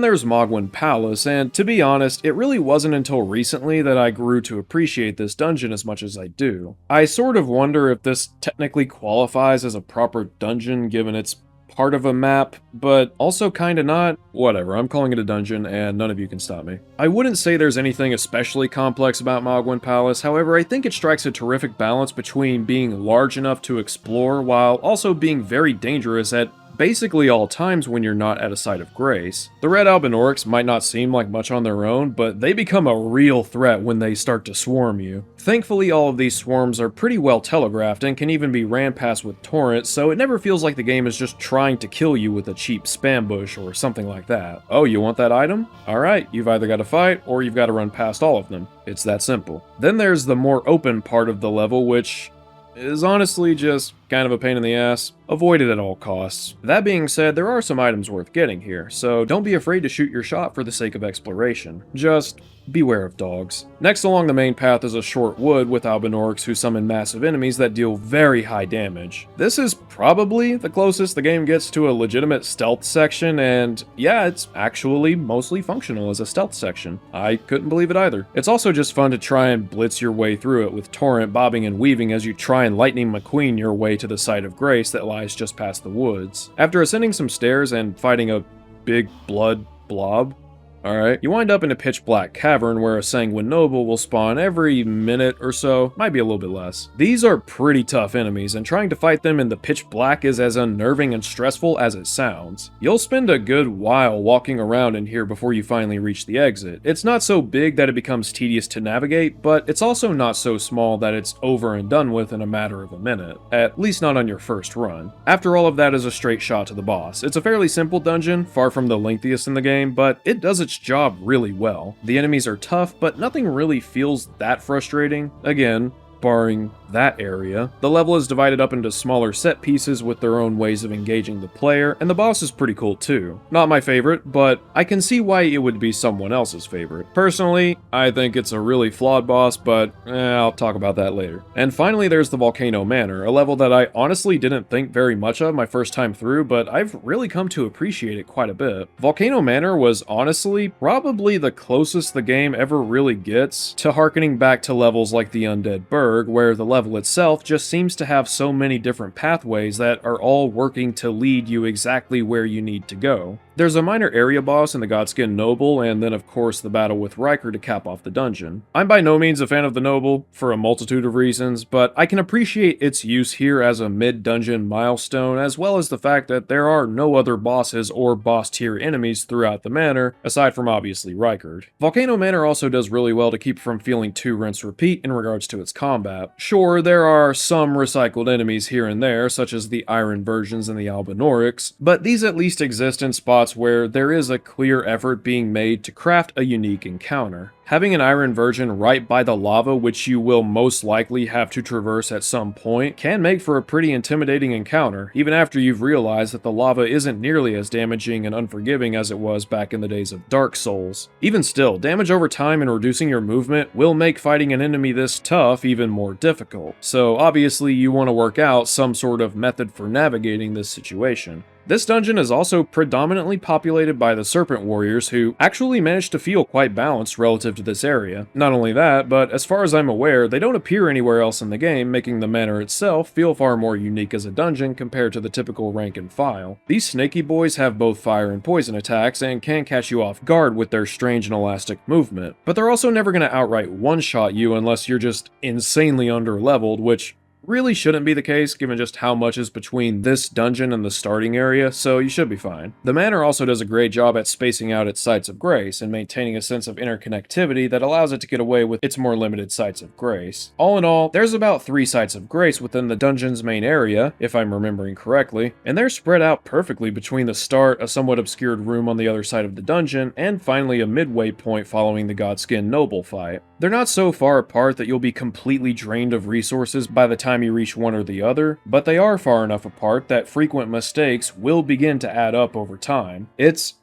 there's Mohgwyn Palace, and to be honest, it really wasn't until recently that I grew to appreciate this dungeon as much as I do. I sort of wonder if this technically qualifies as a proper dungeon given its part of a map, but also kinda not. Whatever, I'm calling it a dungeon, and none of you can stop me. I wouldn't say there's anything especially complex about Mohgwyn Palace, however, I think it strikes a terrific balance between being large enough to explore while also being very dangerous at basically all times when you're not at a site of grace. The red Albinaurics might not seem like much on their own, but they become a real threat when they start to swarm you. Thankfully, all of these swarms are pretty well telegraphed and can even be ran past with torrents, so it never feels like the game is just trying to kill you with a cheap spam bush or something like that. Oh, you want that item? Alright, you've either got to fight or you've got to run past all of them. It's that simple. Then there's the more open part of the level, which is honestly just kind of a pain in the ass. Avoid it at all costs. That being said, there are some items worth getting here, so don't be afraid to shoot your shot for the sake of exploration. Just beware of dogs. Next along the main path is a short wood with Albinaurics who summon massive enemies that deal very high damage. This is probably the closest the game gets to a legitimate stealth section, and yeah, it's actually mostly functional as a stealth section. I couldn't believe it either. It's also just fun to try and blitz your way through it with torrent bobbing and weaving as you try and lightning McQueen your way to the site of grace that lies just past the woods. After ascending some stairs and fighting a big blood blob, Alright, you wind up in a pitch black cavern where a sanguine noble will spawn every minute or so, might be a little bit less. These are pretty tough enemies, and trying to fight them in the pitch black is as unnerving and stressful as it sounds. You'll spend a good while walking around in here before you finally reach the exit. It's not so big that it becomes tedious to navigate, but it's also not so small that it's over and done with in a matter of a minute. At least not on your first run. After all of that is a straight shot to the boss. It's a fairly simple dungeon, far from the lengthiest in the game, but it does its job really well. The enemies are tough, but nothing really feels that frustrating. Again, barring that area. The level is divided up into smaller set pieces with their own ways of engaging the player, and the boss is pretty cool too. Not my favorite, but I can see why it would be someone else's favorite. Personally, I think it's a really flawed boss, but I'll talk about that later. And finally there's the Volcano Manor, a level that I honestly didn't think very much of my first time through, but I've really come to appreciate it quite a bit. Volcano Manor was honestly probably the closest the game ever really gets to harkening back to levels like the Undead Burg, where the level itself just seems to have so many different pathways that are all working to lead you exactly where you need to go. There's a minor area boss in the Godskin Noble, and then of course the battle with Riker to cap off the dungeon. I'm by no means a fan of the Noble, for a multitude of reasons, but I can appreciate its use here as a mid-dungeon milestone, as well as the fact that there are no other bosses or boss-tier enemies throughout the manor, aside from obviously Riker. Volcano Manor also does really well to keep from feeling too rinse-repeat in regards to its combat. Sure, there are some recycled enemies here and there, such as the Iron versions and the Albinorics, but these at least exist in spots where there is a clear effort being made to craft a unique encounter. Having an Iron version right by the lava, which you will most likely have to traverse at some point, can make for a pretty intimidating encounter, even after you've realized that the lava isn't nearly as damaging and unforgiving as it was back in the days of Dark Souls. Even still, damage over time and reducing your movement will make fighting an enemy this tough even more difficult, so obviously you want to work out some sort of method for navigating this situation. This dungeon is also predominantly populated by the Serpent Warriors, who actually managed to feel quite balanced relative to this area. Not only that, but as far as I'm aware, they don't appear anywhere else in the game, making the manor itself feel far more unique as a dungeon compared to the typical rank and file. These snaky boys have both fire and poison attacks, and can catch you off guard with their strange and elastic movement, but they're also never going to outright one-shot you unless you're just insanely under-leveled, which really shouldn't be the case given just how much is between this dungeon and the starting area, so you should be fine. The manor also does a great job at spacing out its sites of grace and maintaining a sense of interconnectivity that allows it to get away with its more limited sites of grace. All in all, there's about 3 sites of grace within the dungeon's main area, if I'm remembering correctly, and they're spread out perfectly between the start, a somewhat obscured room on the other side of the dungeon, and finally a midway point following the Godskin Noble fight. They're not so far apart that you'll be completely drained of resources by the time you reach one or the other, but they are far enough apart that frequent mistakes will begin to add up over time. It's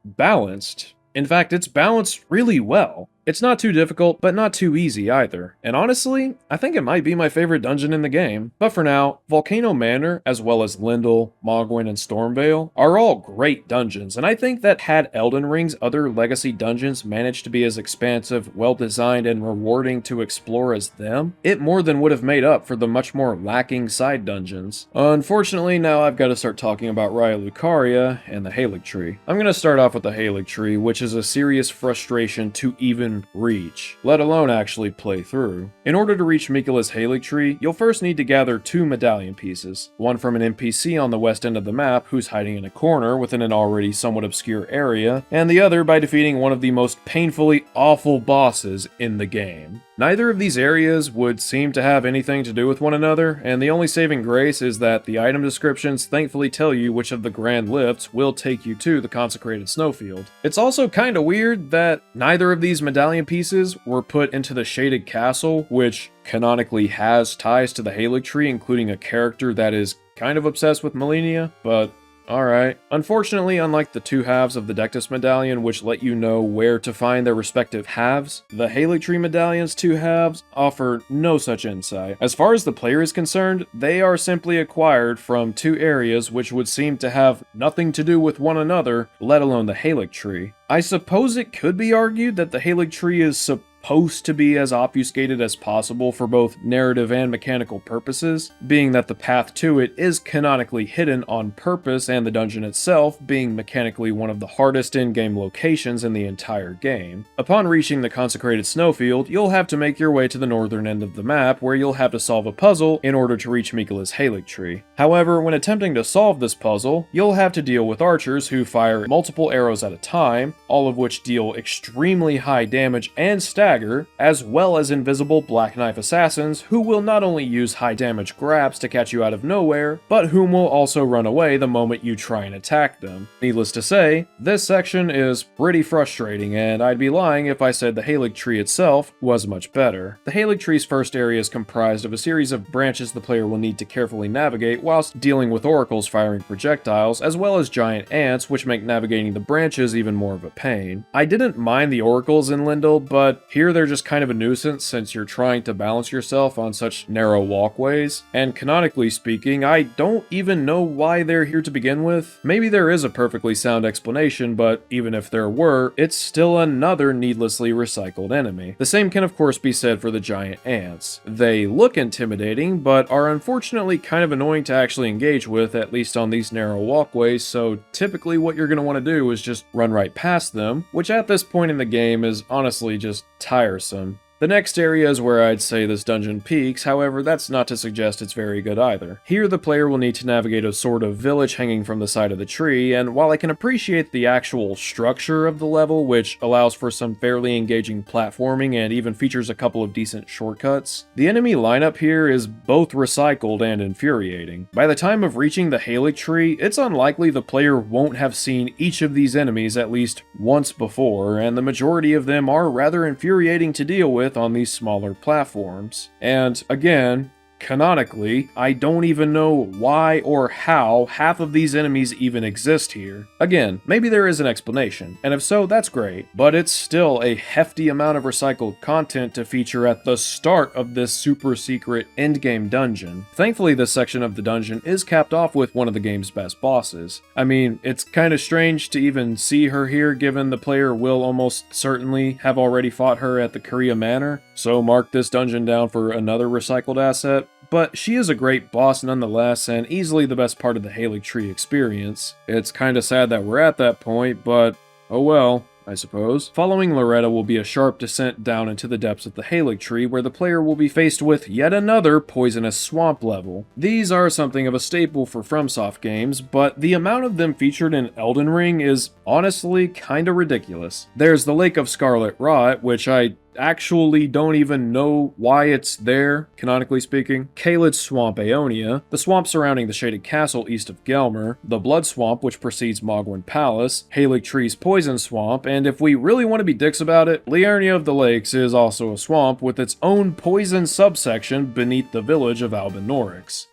balanced. In fact, it's balanced really well. It's not too difficult, but not too easy either. And honestly, I think it might be my favorite dungeon in the game. But for now, Volcano Manor, as well as Lyndell, Mohgwyn, and Stormveil, are all great dungeons, and I think that had Elden Ring's other legacy dungeons managed to be as expansive, well-designed, and rewarding to explore as them, it more than would have made up for the much more lacking side dungeons. Unfortunately, now I've got to start talking about Raya Lucaria and the Haligtree. I'm going to start off with the Haligtree, which is a serious frustration to even reach, let alone actually play through. In order to reach Miquella's Haligtree, you'll first need to gather 2 medallion pieces, one from an NPC on the west end of the map who's hiding in a corner within an already somewhat obscure area, and the other by defeating one of the most painfully awful bosses in the game. Neither of these areas would seem to have anything to do with one another, and the only saving grace is that the item descriptions thankfully tell you which of the grand lifts will take you to the consecrated snowfield. It's also kinda weird that neither of these medallion pieces were put into the Shaded Castle, which canonically has ties to the Haligtree, including a character that is kind of obsessed with Malenia, but alright. Unfortunately, unlike the 2 halves of the Dectus medallion, which let you know where to find their respective halves, the Haligtree medallion's 2 halves offer no such insight. As far as the player is concerned, they are simply acquired from 2 areas which would seem to have nothing to do with one another, let alone the Haligtree. I suppose it could be argued that the Haligtree is supposed supposed to be as obfuscated as possible for both narrative and mechanical purposes, being that the path to it is canonically hidden on purpose, and the dungeon itself being mechanically one of the hardest in-game locations in the entire game. Upon reaching the consecrated snowfield, you'll have to make your way to the northern end of the map, where you'll have to solve a puzzle in order to reach Miquella's Haligtree. However, when attempting to solve this puzzle, you'll have to deal with archers who fire multiple arrows at a time, all of which deal extremely high damage and stagger, as well as invisible Black Knife assassins who will not only use high damage grabs to catch you out of nowhere, but whom will also run away the moment you try and attack them. Needless to say, this section is pretty frustrating, and I'd be lying if I said the Haligtree itself was much better. The Haligtree's first area is comprised of a series of branches the player will need to carefully navigate whilst dealing with oracles firing projectiles, as well as giant ants, which make navigating the branches even more of a pain. I didn't mind the oracles in Lyndell, but here they're just kind of a nuisance since you're trying to balance yourself on such narrow walkways, and canonically speaking, I don't even know why they're here to begin with. Maybe there is a perfectly sound explanation, but even if there were, it's still another needlessly recycled enemy. The same can of course be said for the giant ants. They look intimidating, but are unfortunately kind of annoying to actually engage with, at least on these narrow walkways, so typically what you're going to want to do is just run right past them, which at this point in the game is honestly just tiresome. The next area is where I'd say this dungeon peaks, however that's not to suggest it's very good either. Here the player will need to navigate a sort of village hanging from the side of the tree, and while I can appreciate the actual structure of the level, which allows for some fairly engaging platforming and even features a couple of decent shortcuts, the enemy lineup here is both recycled and infuriating. By the time of reaching the Haligtree, it's unlikely the player won't have seen each of these enemies at least once before, and the majority of them are rather infuriating to deal with on these smaller platforms. And again, canonically, I don't even know why or how half of these enemies even exist here. Again, maybe there is an explanation, and if so, that's great, but it's still a hefty amount of recycled content to feature at the start of this super secret endgame dungeon. Thankfully, this section of the dungeon is capped off with one of the game's best bosses. I mean, it's kind of strange to even see her here given the player will almost certainly have already fought her at the Korea Manor, so mark this dungeon down for another recycled asset. But she is a great boss nonetheless, and easily the best part of the Haligtree experience. It's kinda sad that we're at that point, but oh well, I suppose. Following Loretta will be a sharp descent down into the depths of the Haligtree, where the player will be faced with yet another poisonous swamp level. These are something of a staple for FromSoft games, but the amount of them featured in Elden Ring is honestly kinda ridiculous. There's the Lake of Scarlet Rot, which I actually don't even know why it's there, canonically speaking. Caelid's Swamp Aeonia, the swamp surrounding the Shaded Castle east of Gelmir, the Blood Swamp which precedes Mohgwyn Palace, Haligtree's Poison Swamp, and if we really want to be dicks about it, Liurnia of the Lakes is also a swamp with its own poison subsection beneath the village of Albinorix.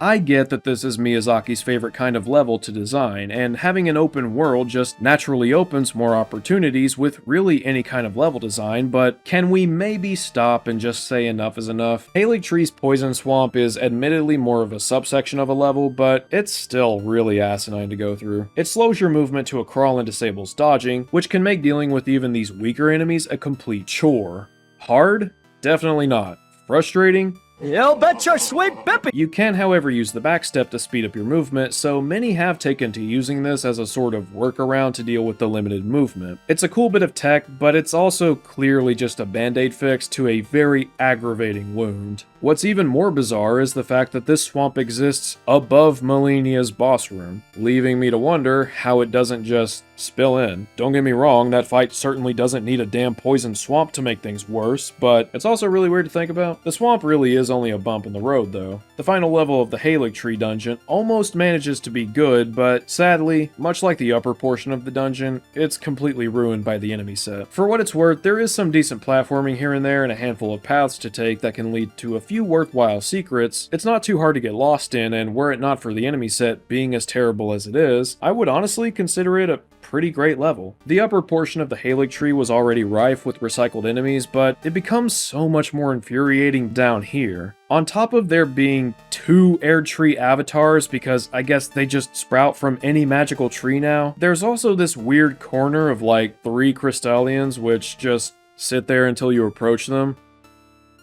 I get that this is Miyazaki's favorite kind of level to design, and having an open world just naturally opens more opportunities with really any kind of level design, but can we maybe stop and just say enough is enough? Haligtree's Poison Swamp is admittedly more of a subsection of a level, but it's still really asinine to go through. It slows your movement to a crawl and disables dodging, which can make dealing with even these weaker enemies a complete chore. Hard? Definitely not. Frustrating? You bet your sweet bippy! You can, however, use the backstep to speed up your movement, so many have taken to using this as a sort of workaround to deal with the limited movement. It's a cool bit of tech, but it's also clearly just a band-aid fix to a very aggravating wound. What's even more bizarre is the fact that this swamp exists above Malenia's boss room, leaving me to wonder how it doesn't just spill in. Don't get me wrong, that fight certainly doesn't need a damn poison swamp to make things worse, but it's also really weird to think about. The swamp really is only a bump in the road though. The final level of the Haligtree dungeon almost manages to be good, but sadly, much like the upper portion of the dungeon, it's completely ruined by the enemy set. For what it's worth, there is some decent platforming here and there and a handful of paths to take that can lead to a few worthwhile secrets. It's not too hard to get lost in, and were it not for the enemy set being as terrible as it is, I would honestly consider it a pretty great level. The upper portion of the Haligtree was already rife with recycled enemies, but it becomes so much more infuriating down here. On top of there being 2 Erdtree avatars, because I guess they just sprout from any magical tree now, there's also this weird corner of like 3 Crystallians which just sit there until you approach them.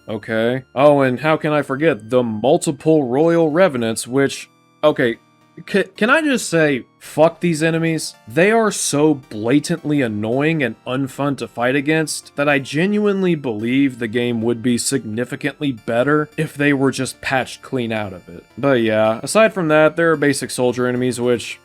Okay. Oh, and how can I forget the multiple Royal Revenants, which... Okay, can I just say, fuck these enemies? They are so blatantly annoying and unfun to fight against that I genuinely believe the game would be significantly better if they were just patched clean out of it. But yeah, aside from that, there are basic soldier enemies which,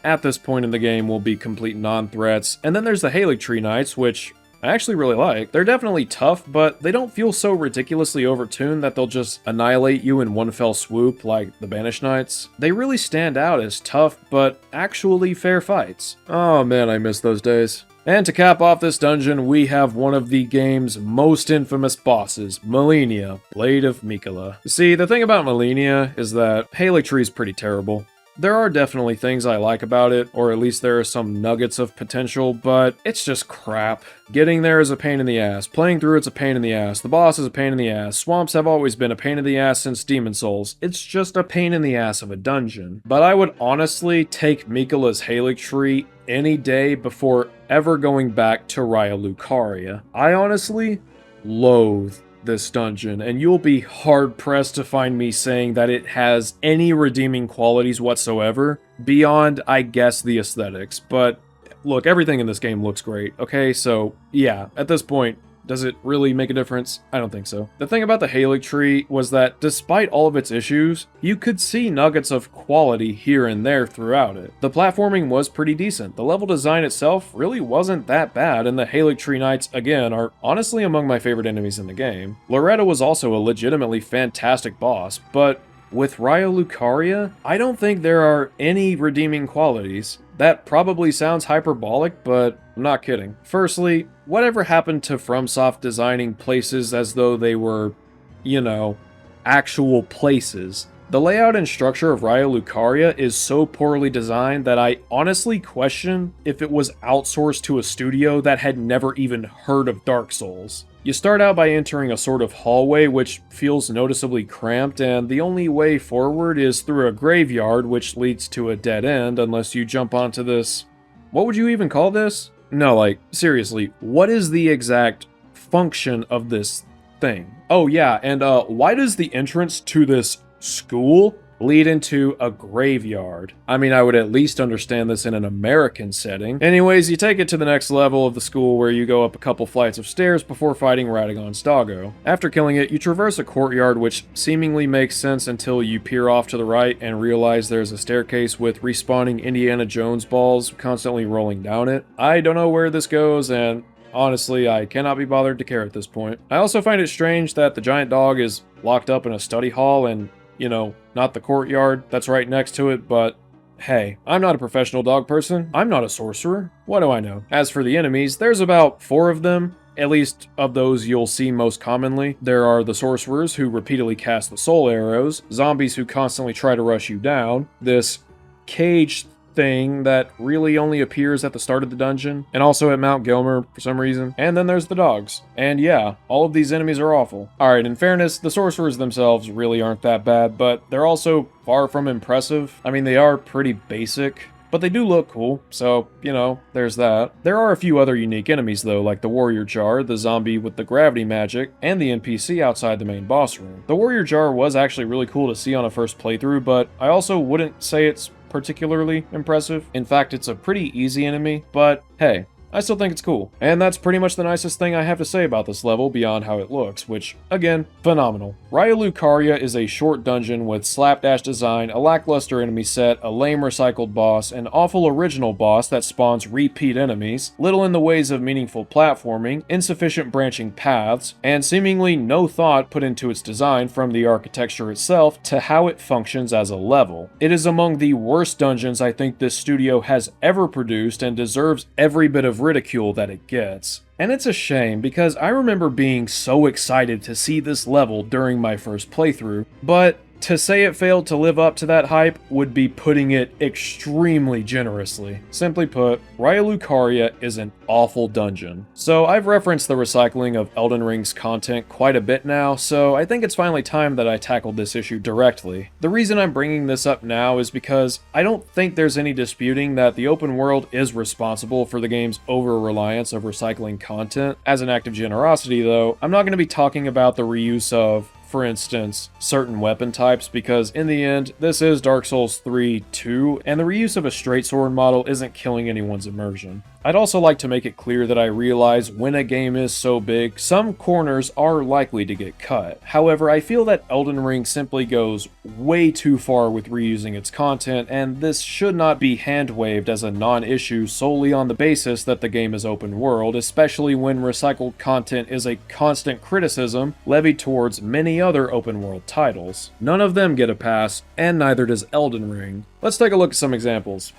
at this point in the game, will be complete non-threats. And then there's the Haligtree Knights, which I actually really like. They're definitely tough, but they don't feel so ridiculously overtuned that they'll just annihilate you in one fell swoop like the Banished Knights. They really stand out as tough, but actually fair fights. Oh man, I miss those days. And to cap off this dungeon, we have one of the game's most infamous bosses, Malenia, Blade of Miquella. See, the thing about Malenia is that Haligtree's pretty terrible. There are definitely things I like about it, or at least there are some nuggets of potential, but it's just crap. Getting there is a pain in the ass, playing through it's a pain in the ass, the boss is a pain in the ass, swamps have always been a pain in the ass since Demon Souls. It's just a pain in the ass of a dungeon. But I would honestly take Miquella's Haligtree any day before ever going back to Raya Lucaria. I honestly loathe this dungeon, and you'll be hard-pressed to find me saying that it has any redeeming qualities whatsoever, beyond, I guess, the aesthetics. But, look, everything in this game looks great, okay? So, yeah, at this point, does it really make a difference? I don't think so. The thing about the Haligtree was that, despite all of its issues, you could see nuggets of quality here and there throughout it. The platforming was pretty decent, the level design itself really wasn't that bad, and the Haligtree Knights, again, are honestly among my favorite enemies in the game. Loretta was also a legitimately fantastic boss, but with Raya Lucaria, I don't think there are any redeeming qualities. That probably sounds hyperbolic, but I'm not kidding. Firstly, whatever happened to FromSoft designing places as though they were, you know, actual places? The layout and structure of Raya Lucaria is so poorly designed that I honestly question if it was outsourced to a studio that had never even heard of Dark Souls. You start out by entering a sort of hallway which feels noticeably cramped, and the only way forward is through a graveyard which leads to a dead end unless you jump onto this... What would you even call this? No, like, seriously, what is the exact function of this thing? Oh yeah, and why does the entrance to this school lead into a graveyard? I mean, I would at least understand this in an American setting. Anyways, you take it to the next level of the school where you go up a couple flights of stairs before fighting Radagon's doggo. After killing it, you traverse a courtyard which seemingly makes sense until you peer off to the right and realize there's a staircase with respawning Indiana Jones balls constantly rolling down it. I don't know where this goes, and honestly, I cannot be bothered to care at this point. I also find it strange that the giant dog is locked up in a study hall and, you know, not the courtyard that's right next to it, but hey, I'm not a professional dog person. I'm not a sorcerer. What do I know? As for the enemies, there's about 4 of them. At least of those you'll see most commonly. There are the sorcerers who repeatedly cast the soul arrows, zombies who constantly try to rush you down, this cage thing that really only appears at the start of the dungeon, and also at Mount Gilmer for some reason. And then there's the dogs. And yeah, all of these enemies are awful. Alright, in fairness, the sorcerers themselves really aren't that bad, but they're also far from impressive. I mean, they are pretty basic, but they do look cool, so, you know, there's that. There are a few other unique enemies though, like the Warrior Jar, the zombie with the gravity magic, and the NPC outside the main boss room. The Warrior Jar was actually really cool to see on a first playthrough, but I also wouldn't say it's particularly impressive. In fact, it's a pretty easy enemy, but hey, I still think it's cool. And that's pretty much the nicest thing I have to say about this level beyond how it looks, which, again, phenomenal. Raya Lucaria is a short dungeon with slapdash design, a lackluster enemy set, a lame recycled boss, an awful original boss that spawns repeat enemies, little in the ways of meaningful platforming, insufficient branching paths, and seemingly no thought put into its design from the architecture itself to how it functions as a level. It is among the worst dungeons I think this studio has ever produced and deserves every bit of ridicule that it gets. And it's a shame because I remember being so excited to see this level during my first playthrough, but To say it failed to live up to that hype would be putting it extremely generously. Simply put, Raya Lucaria is an awful dungeon. So I've referenced the recycling of Elden Ring's content quite a bit now, so I think it's finally time that I tackled this issue directly. The reason I'm bringing this up now is because I don't think there's any disputing that the open world is responsible for the game's over-reliance of recycling content. As an act of generosity though, I'm not going to be talking about the reuse of, for instance, certain weapon types, because in the end, this is Dark Souls 3 too, and the reuse of a straight sword model isn't killing anyone's immersion. I'd also like to make it clear that I realize when a game is so big, some corners are likely to get cut. However, I feel that Elden Ring simply goes way too far with reusing its content, and this should not be hand-waved as a non-issue solely on the basis that the game is open world, especially when recycled content is a constant criticism levied towards many other open world titles. None of them get a pass, and neither does Elden Ring. Let's take a look at some examples.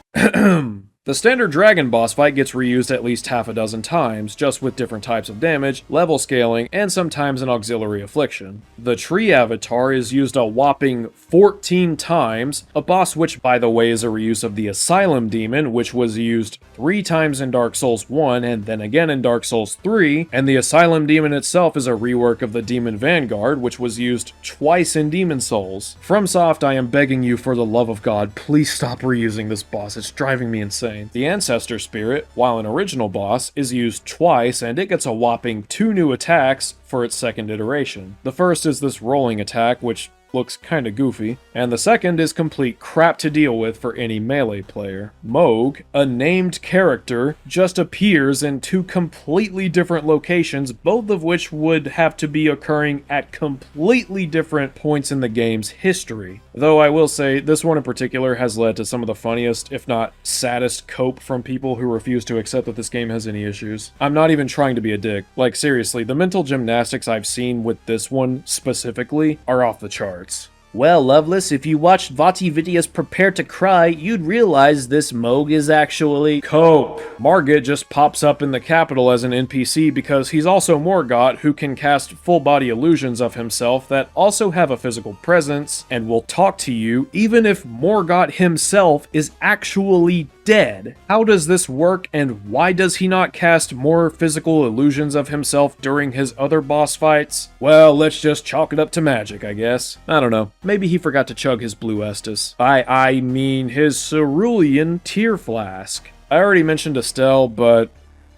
The standard dragon boss fight gets reused at least half a dozen times, just with different types of damage, level scaling, and sometimes an auxiliary affliction. The tree avatar is used a whopping 14 times, a boss which, by the way, is a reuse of the Asylum Demon, which was used 3 times in Dark Souls 1 and then again in Dark Souls 3, and the Asylum Demon itself is a rework of the Demon Vanguard, which was used twice in Demon Souls. FromSoft, I am begging you for the love of God, please stop reusing this boss, it's driving me insane. The Ancestor Spirit, while an original boss, is used twice and it gets a whopping 2 new attacks for its second iteration. The first is this rolling attack, which looks kinda goofy, and the second is complete crap to deal with for any melee player. Mohg, a named character, just appears in 2 completely different locations, both of which would have to be occurring at completely different points in the game's history. Though I will say, this one in particular has led to some of the funniest, if not saddest, cope from people who refuse to accept that this game has any issues. I'm not even trying to be a dick. Like, seriously, the mental gymnastics I've seen with this one specifically are off the charts. Well, Lovelace, if you watched Vati Vidya's Prepare to Cry, you'd realize this Mohg is actually cope. Margit just pops up in the capital as an NPC because he's also Morgott, who can cast full-body illusions of himself that also have a physical presence and will talk to you even if Morgott himself is actually dead. How does this work, and why does he not cast more physical illusions of himself during his other boss fights? Well, let's just chalk it up to magic, I guess. I don't know. Maybe he forgot to chug his blue Estus. I mean his cerulean tear flask. I already mentioned Estelle, but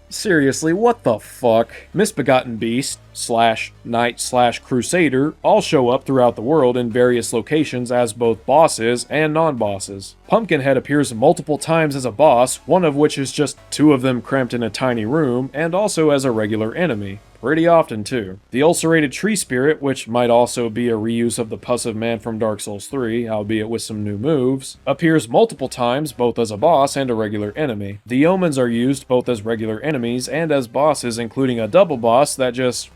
seriously, what the fuck? Misbegotten Beast, /Knight /Crusader all show up throughout the world in various locations as both bosses and non-bosses. Pumpkinhead appears multiple times as a boss, one of which is just 2 of them cramped in a tiny room, and also as a regular enemy. Pretty often, too. The Ulcerated Tree Spirit, which might also be a reuse of the Pussive Man from Dark Souls 3, albeit with some new moves, appears multiple times both as a boss and a regular enemy. The Omens are used both as regular enemies and as bosses, including a double boss that just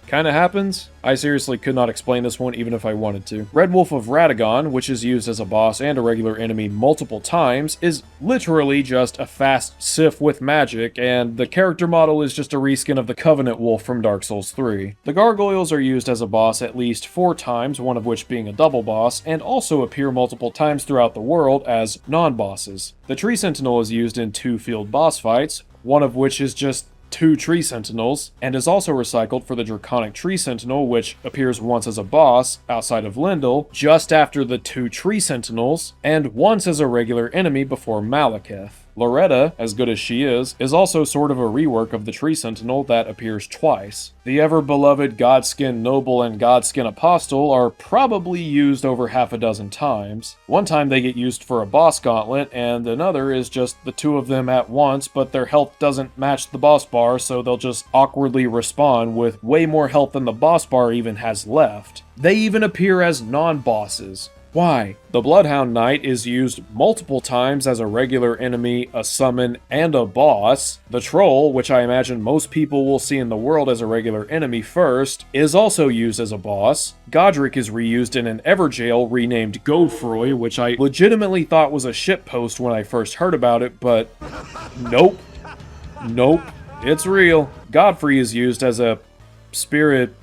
kinda happens. I seriously could not explain this one even if I wanted to. Red Wolf of Radagon, which is used as a boss and a regular enemy multiple times, is literally just a fast Sith with magic, and the character model is just a reskin of the Covenant Wolf from Dark Souls 3. The Gargoyles are used as a boss at least 4 times, one of which being a double boss, and also appear multiple times throughout the world as non-bosses. The Tree Sentinel is used in 2 field boss fights, one of which is just 2 Tree Sentinels, and is also recycled for the Draconic Tree Sentinel, which appears once as a boss, outside of Lyndell, just after the 2 Tree Sentinels, and once as a regular enemy before Malekith. Loretta, as good as she is also sort of a rework of the Tree Sentinel that appears twice. The ever-beloved Godskin Noble and Godskin Apostle are probably used over half a dozen times. One time they get used for a boss gauntlet, and another is just the 2 of them at once, but their health doesn't match the boss bar, so they'll just awkwardly respawn with way more health than the boss bar even has left. They even appear as non-bosses. Why? The Bloodhound Knight is used multiple times as a regular enemy, a summon, and a boss. The Troll, which I imagine most people will see in the world as a regular enemy first, is also used as a boss. Godric is reused in an Everjail renamed Godefroy, which I legitimately thought was a shitpost when I first heard about it, but nope. Nope. It's real. Godfrey is used as a spirit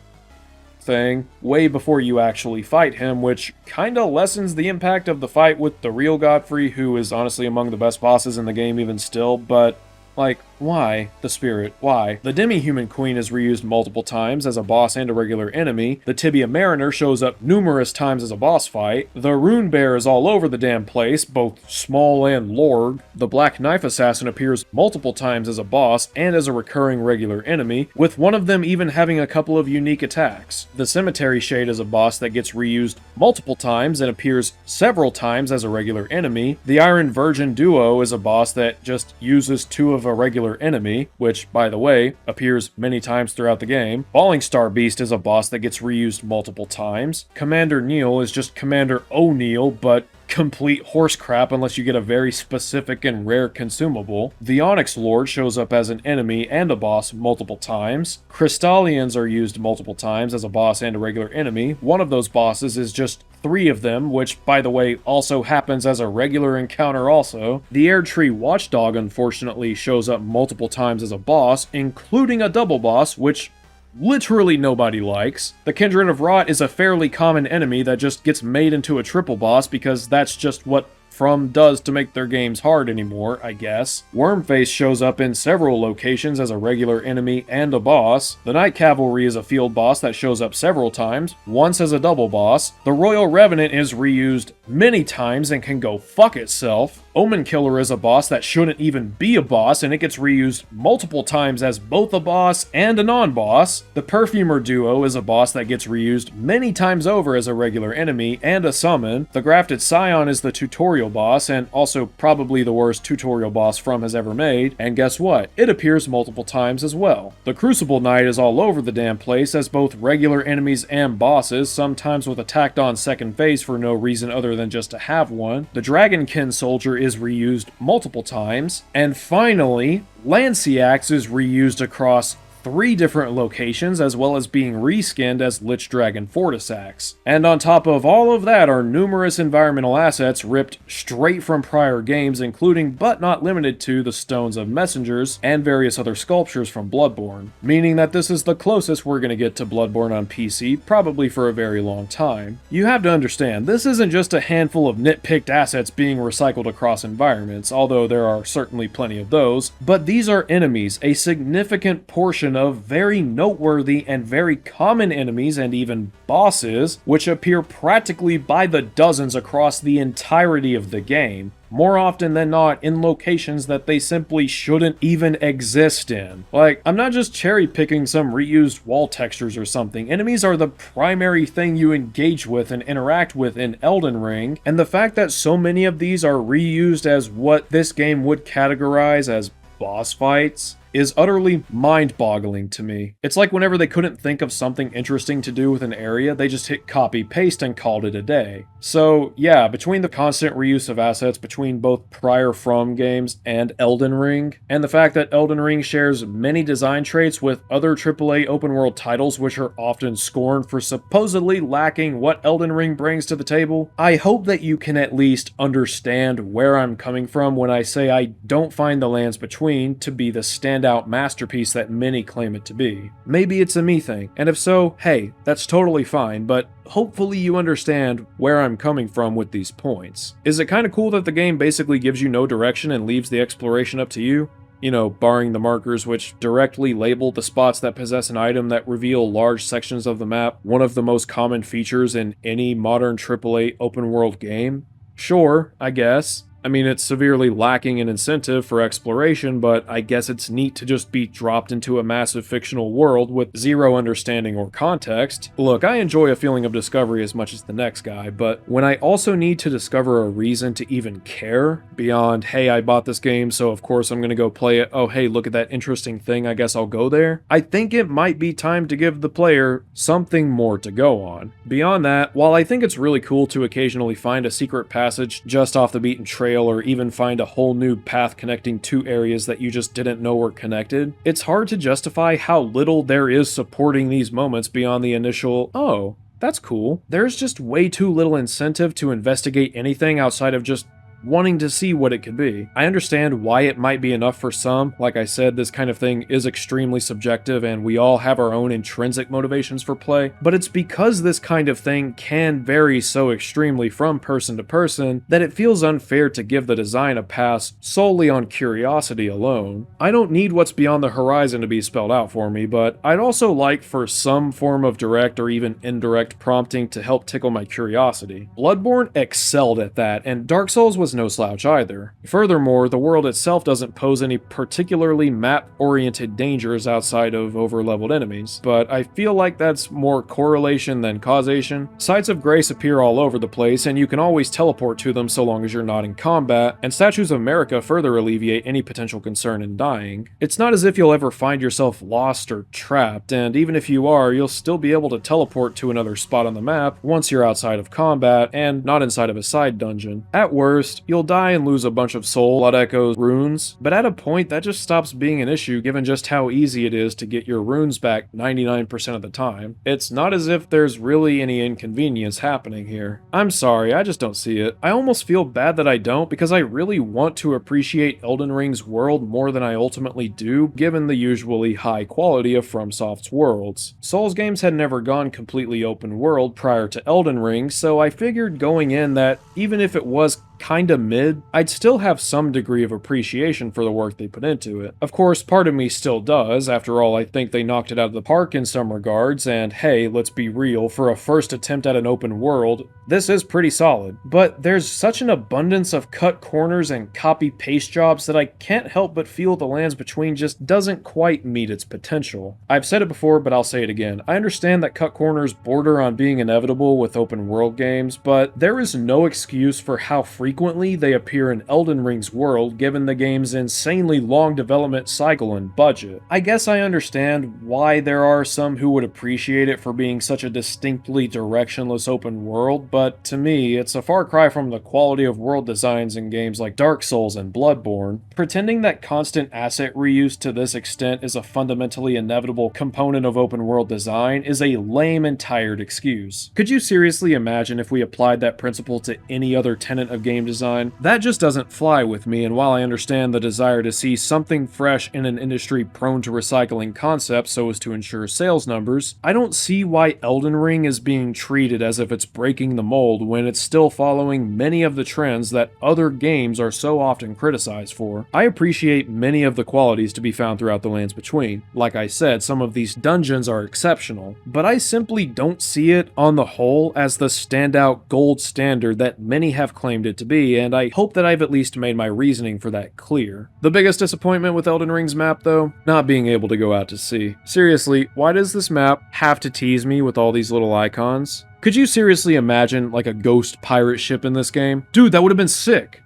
thing way before you actually fight him, which kinda lessens the impact of the fight with the real Godefroy, who is honestly among the best bosses in the game even still, but like, why? The Spirit, why? The Demi-Human Queen is reused multiple times as a boss and a regular enemy. The Tibia Mariner shows up numerous times as a boss fight. The Rune Bear is all over the damn place, both small and lorg. The Black Knife Assassin appears multiple times as a boss and as a recurring regular enemy, with one of them even having a couple of unique attacks. The Cemetery Shade is a boss that gets reused multiple times and appears several times as a regular enemy. The Iron Virgin Duo is a boss that just uses two of a regular enemy, which, by the way, appears many times throughout the game. Falling Star Beast is a boss that gets reused multiple times. Commander Neil is just Commander O'Neill, but complete horse crap unless you get a very specific and rare consumable. The Onyx Lord shows up as an enemy and a boss multiple times. Crystallians are used multiple times as a boss and a regular enemy. One of those bosses is just 3 of them, which, by the way, also happens as a regular encounter also. The Erdtree Watchdog, unfortunately, shows up multiple times as a boss, including a double boss, which literally nobody likes. The Kindred of Rot is a fairly common enemy that just gets made into a triple boss because that's just what From does to make their games hard anymore, I guess. Wormface shows up in several locations as a regular enemy and a boss. The Night Cavalry is a field boss that shows up several times, once as a double boss. The Royal Revenant is reused many times and can go fuck itself. Omen Killer is a boss that shouldn't even be a boss, and it gets reused multiple times as both a boss and a non-boss. The Perfumer Duo is a boss that gets reused many times over as a regular enemy and a summon. The Grafted Scion is the tutorial boss, and also probably the worst tutorial boss From has ever made, and guess what? It appears multiple times as well. The Crucible Knight is all over the damn place as both regular enemies and bosses, sometimes with a tacked on second phase for no reason other than just to have one. The Dragonkin Soldier is reused multiple times. And finally, Lanciax is reused across 3 different locations, as well as being reskinned as Lich Dragon Fortisax. And on top of all of that are numerous environmental assets ripped straight from prior games, including but not limited to the Stones of Messengers and various other sculptures from Bloodborne, meaning that this is the closest we're going to get to Bloodborne on PC, probably for a very long time. You have to understand, this isn't just a handful of nitpicked assets being recycled across environments, although there are certainly plenty of those, but these are enemies, a significant portion of very noteworthy and very common enemies and even bosses, which appear practically by the dozens across the entirety of the game, more often than not in locations that they simply shouldn't even exist in. Like, I'm not just cherry picking some reused wall textures or something. Enemies are the primary thing you engage with and interact with in Elden Ring, and the fact that so many of these are reused as what this game would categorize as boss fights is utterly mind-boggling to me. It's like whenever they couldn't think of something interesting to do with an area, they just hit copy-paste and called it a day. So yeah, between the constant reuse of assets between both prior From games and Elden Ring, and the fact that Elden Ring shares many design traits with other AAA open-world titles which are often scorned for supposedly lacking what Elden Ring brings to the table, I hope that you can at least understand where I'm coming from when I say I don't find The Lands Between to be the standout masterpiece that many claim it to be. Maybe it's a me thing, and if so, hey, that's totally fine, but hopefully you understand where I'm coming from with these points. Is it kind of cool that the game basically gives you no direction and leaves the exploration up to you? You know, barring the markers which directly label the spots that possess an item that reveal large sections of the map, one of the most common features in any modern AAA open world game? Sure, I guess. I mean, it's severely lacking in incentive for exploration, but I guess it's neat to just be dropped into a massive fictional world with zero understanding or context. Look, I enjoy a feeling of discovery as much as the next guy, but when I also need to discover a reason to even care, beyond, hey, I bought this game, so of course I'm gonna go play it, oh hey, look at that interesting thing, I guess I'll go there, I think it might be time to give the player something more to go on. Beyond that, while I think it's really cool to occasionally find a secret passage just off the beaten trail, or even find a whole new path connecting 2 areas that you just didn't know were connected, it's hard to justify how little there is supporting these moments beyond the initial, oh, that's cool. There's just way too little incentive to investigate anything outside of just wanting to see what it could be. I understand why it might be enough for some. Like I said, this kind of thing is extremely subjective and we all have our own intrinsic motivations for play, but it's because this kind of thing can vary so extremely from person to person that it feels unfair to give the design a pass solely on curiosity alone. I don't need what's beyond the horizon to be spelled out for me, but I'd also like for some form of direct or even indirect prompting to help tickle my curiosity. Bloodborne excelled at that, and Dark Souls was no slouch either. Furthermore, the world itself doesn't pose any particularly map-oriented dangers outside of over-leveled enemies, but I feel like that's more correlation than causation. Sites of grace appear all over the place, and you can always teleport to them so long as you're not in combat, and statues of America further alleviate any potential concern in dying. It's not as if you'll ever find yourself lost or trapped, and even if you are, you'll still be able to teleport to another spot on the map once you're outside of combat and not inside of a side dungeon. At worst, you'll die and lose a bunch of soul, blood echoes, runes, but at a point that just stops being an issue given just how easy it is to get your runes back 99% of the time. It's not as if there's really any inconvenience happening here. I'm sorry, I just don't see it. I almost feel bad that I don't because I really want to appreciate Elden Ring's world more than I ultimately do, given the usually high quality of FromSoft's worlds. Souls games had never gone completely open world prior to Elden Ring, so I figured going in that even if it was kinda mid, I'd still have some degree of appreciation for the work they put into it. Of course, part of me still does. After all, I think they knocked it out of the park in some regards, and hey, let's be real, for a first attempt at an open world, this is pretty solid. But there's such an abundance of cut corners and copy-paste jobs that I can't help but feel the Lands Between just doesn't quite meet its potential. I've said it before, but I'll say it again. I understand that cut corners border on being inevitable with open world games, but there is no excuse for how frequently they appear in Elden Ring's world given the game's insanely long development cycle and budget. I guess I understand why there are some who would appreciate it for being such a distinctly directionless open world, but to me, it's a far cry from the quality of world designs in games like Dark Souls and Bloodborne. Pretending that constant asset reuse to this extent is a fundamentally inevitable component of open world design is a lame and tired excuse. Could you seriously imagine if we applied that principle to any other tenet of game design? That just doesn't fly with me, and while I understand the desire to see something fresh in an industry prone to recycling concepts so as to ensure sales numbers, I don't see why Elden Ring is being treated as if it's breaking the mold when it's still following many of the trends that other games are so often criticized for. I appreciate many of the qualities to be found throughout the Lands Between. Like I said, some of these dungeons are exceptional, but I simply don't see it, on the whole, as the standout gold standard that many have claimed it to be, and I hope that I've at least made my reasoning for that clear. The biggest disappointment with Elden Ring's map, though? Not being able to go out to sea. Seriously, why does this map have to tease me with all these little icons? Could you seriously imagine, like, a ghost pirate ship in this game? Dude, that would have been sick!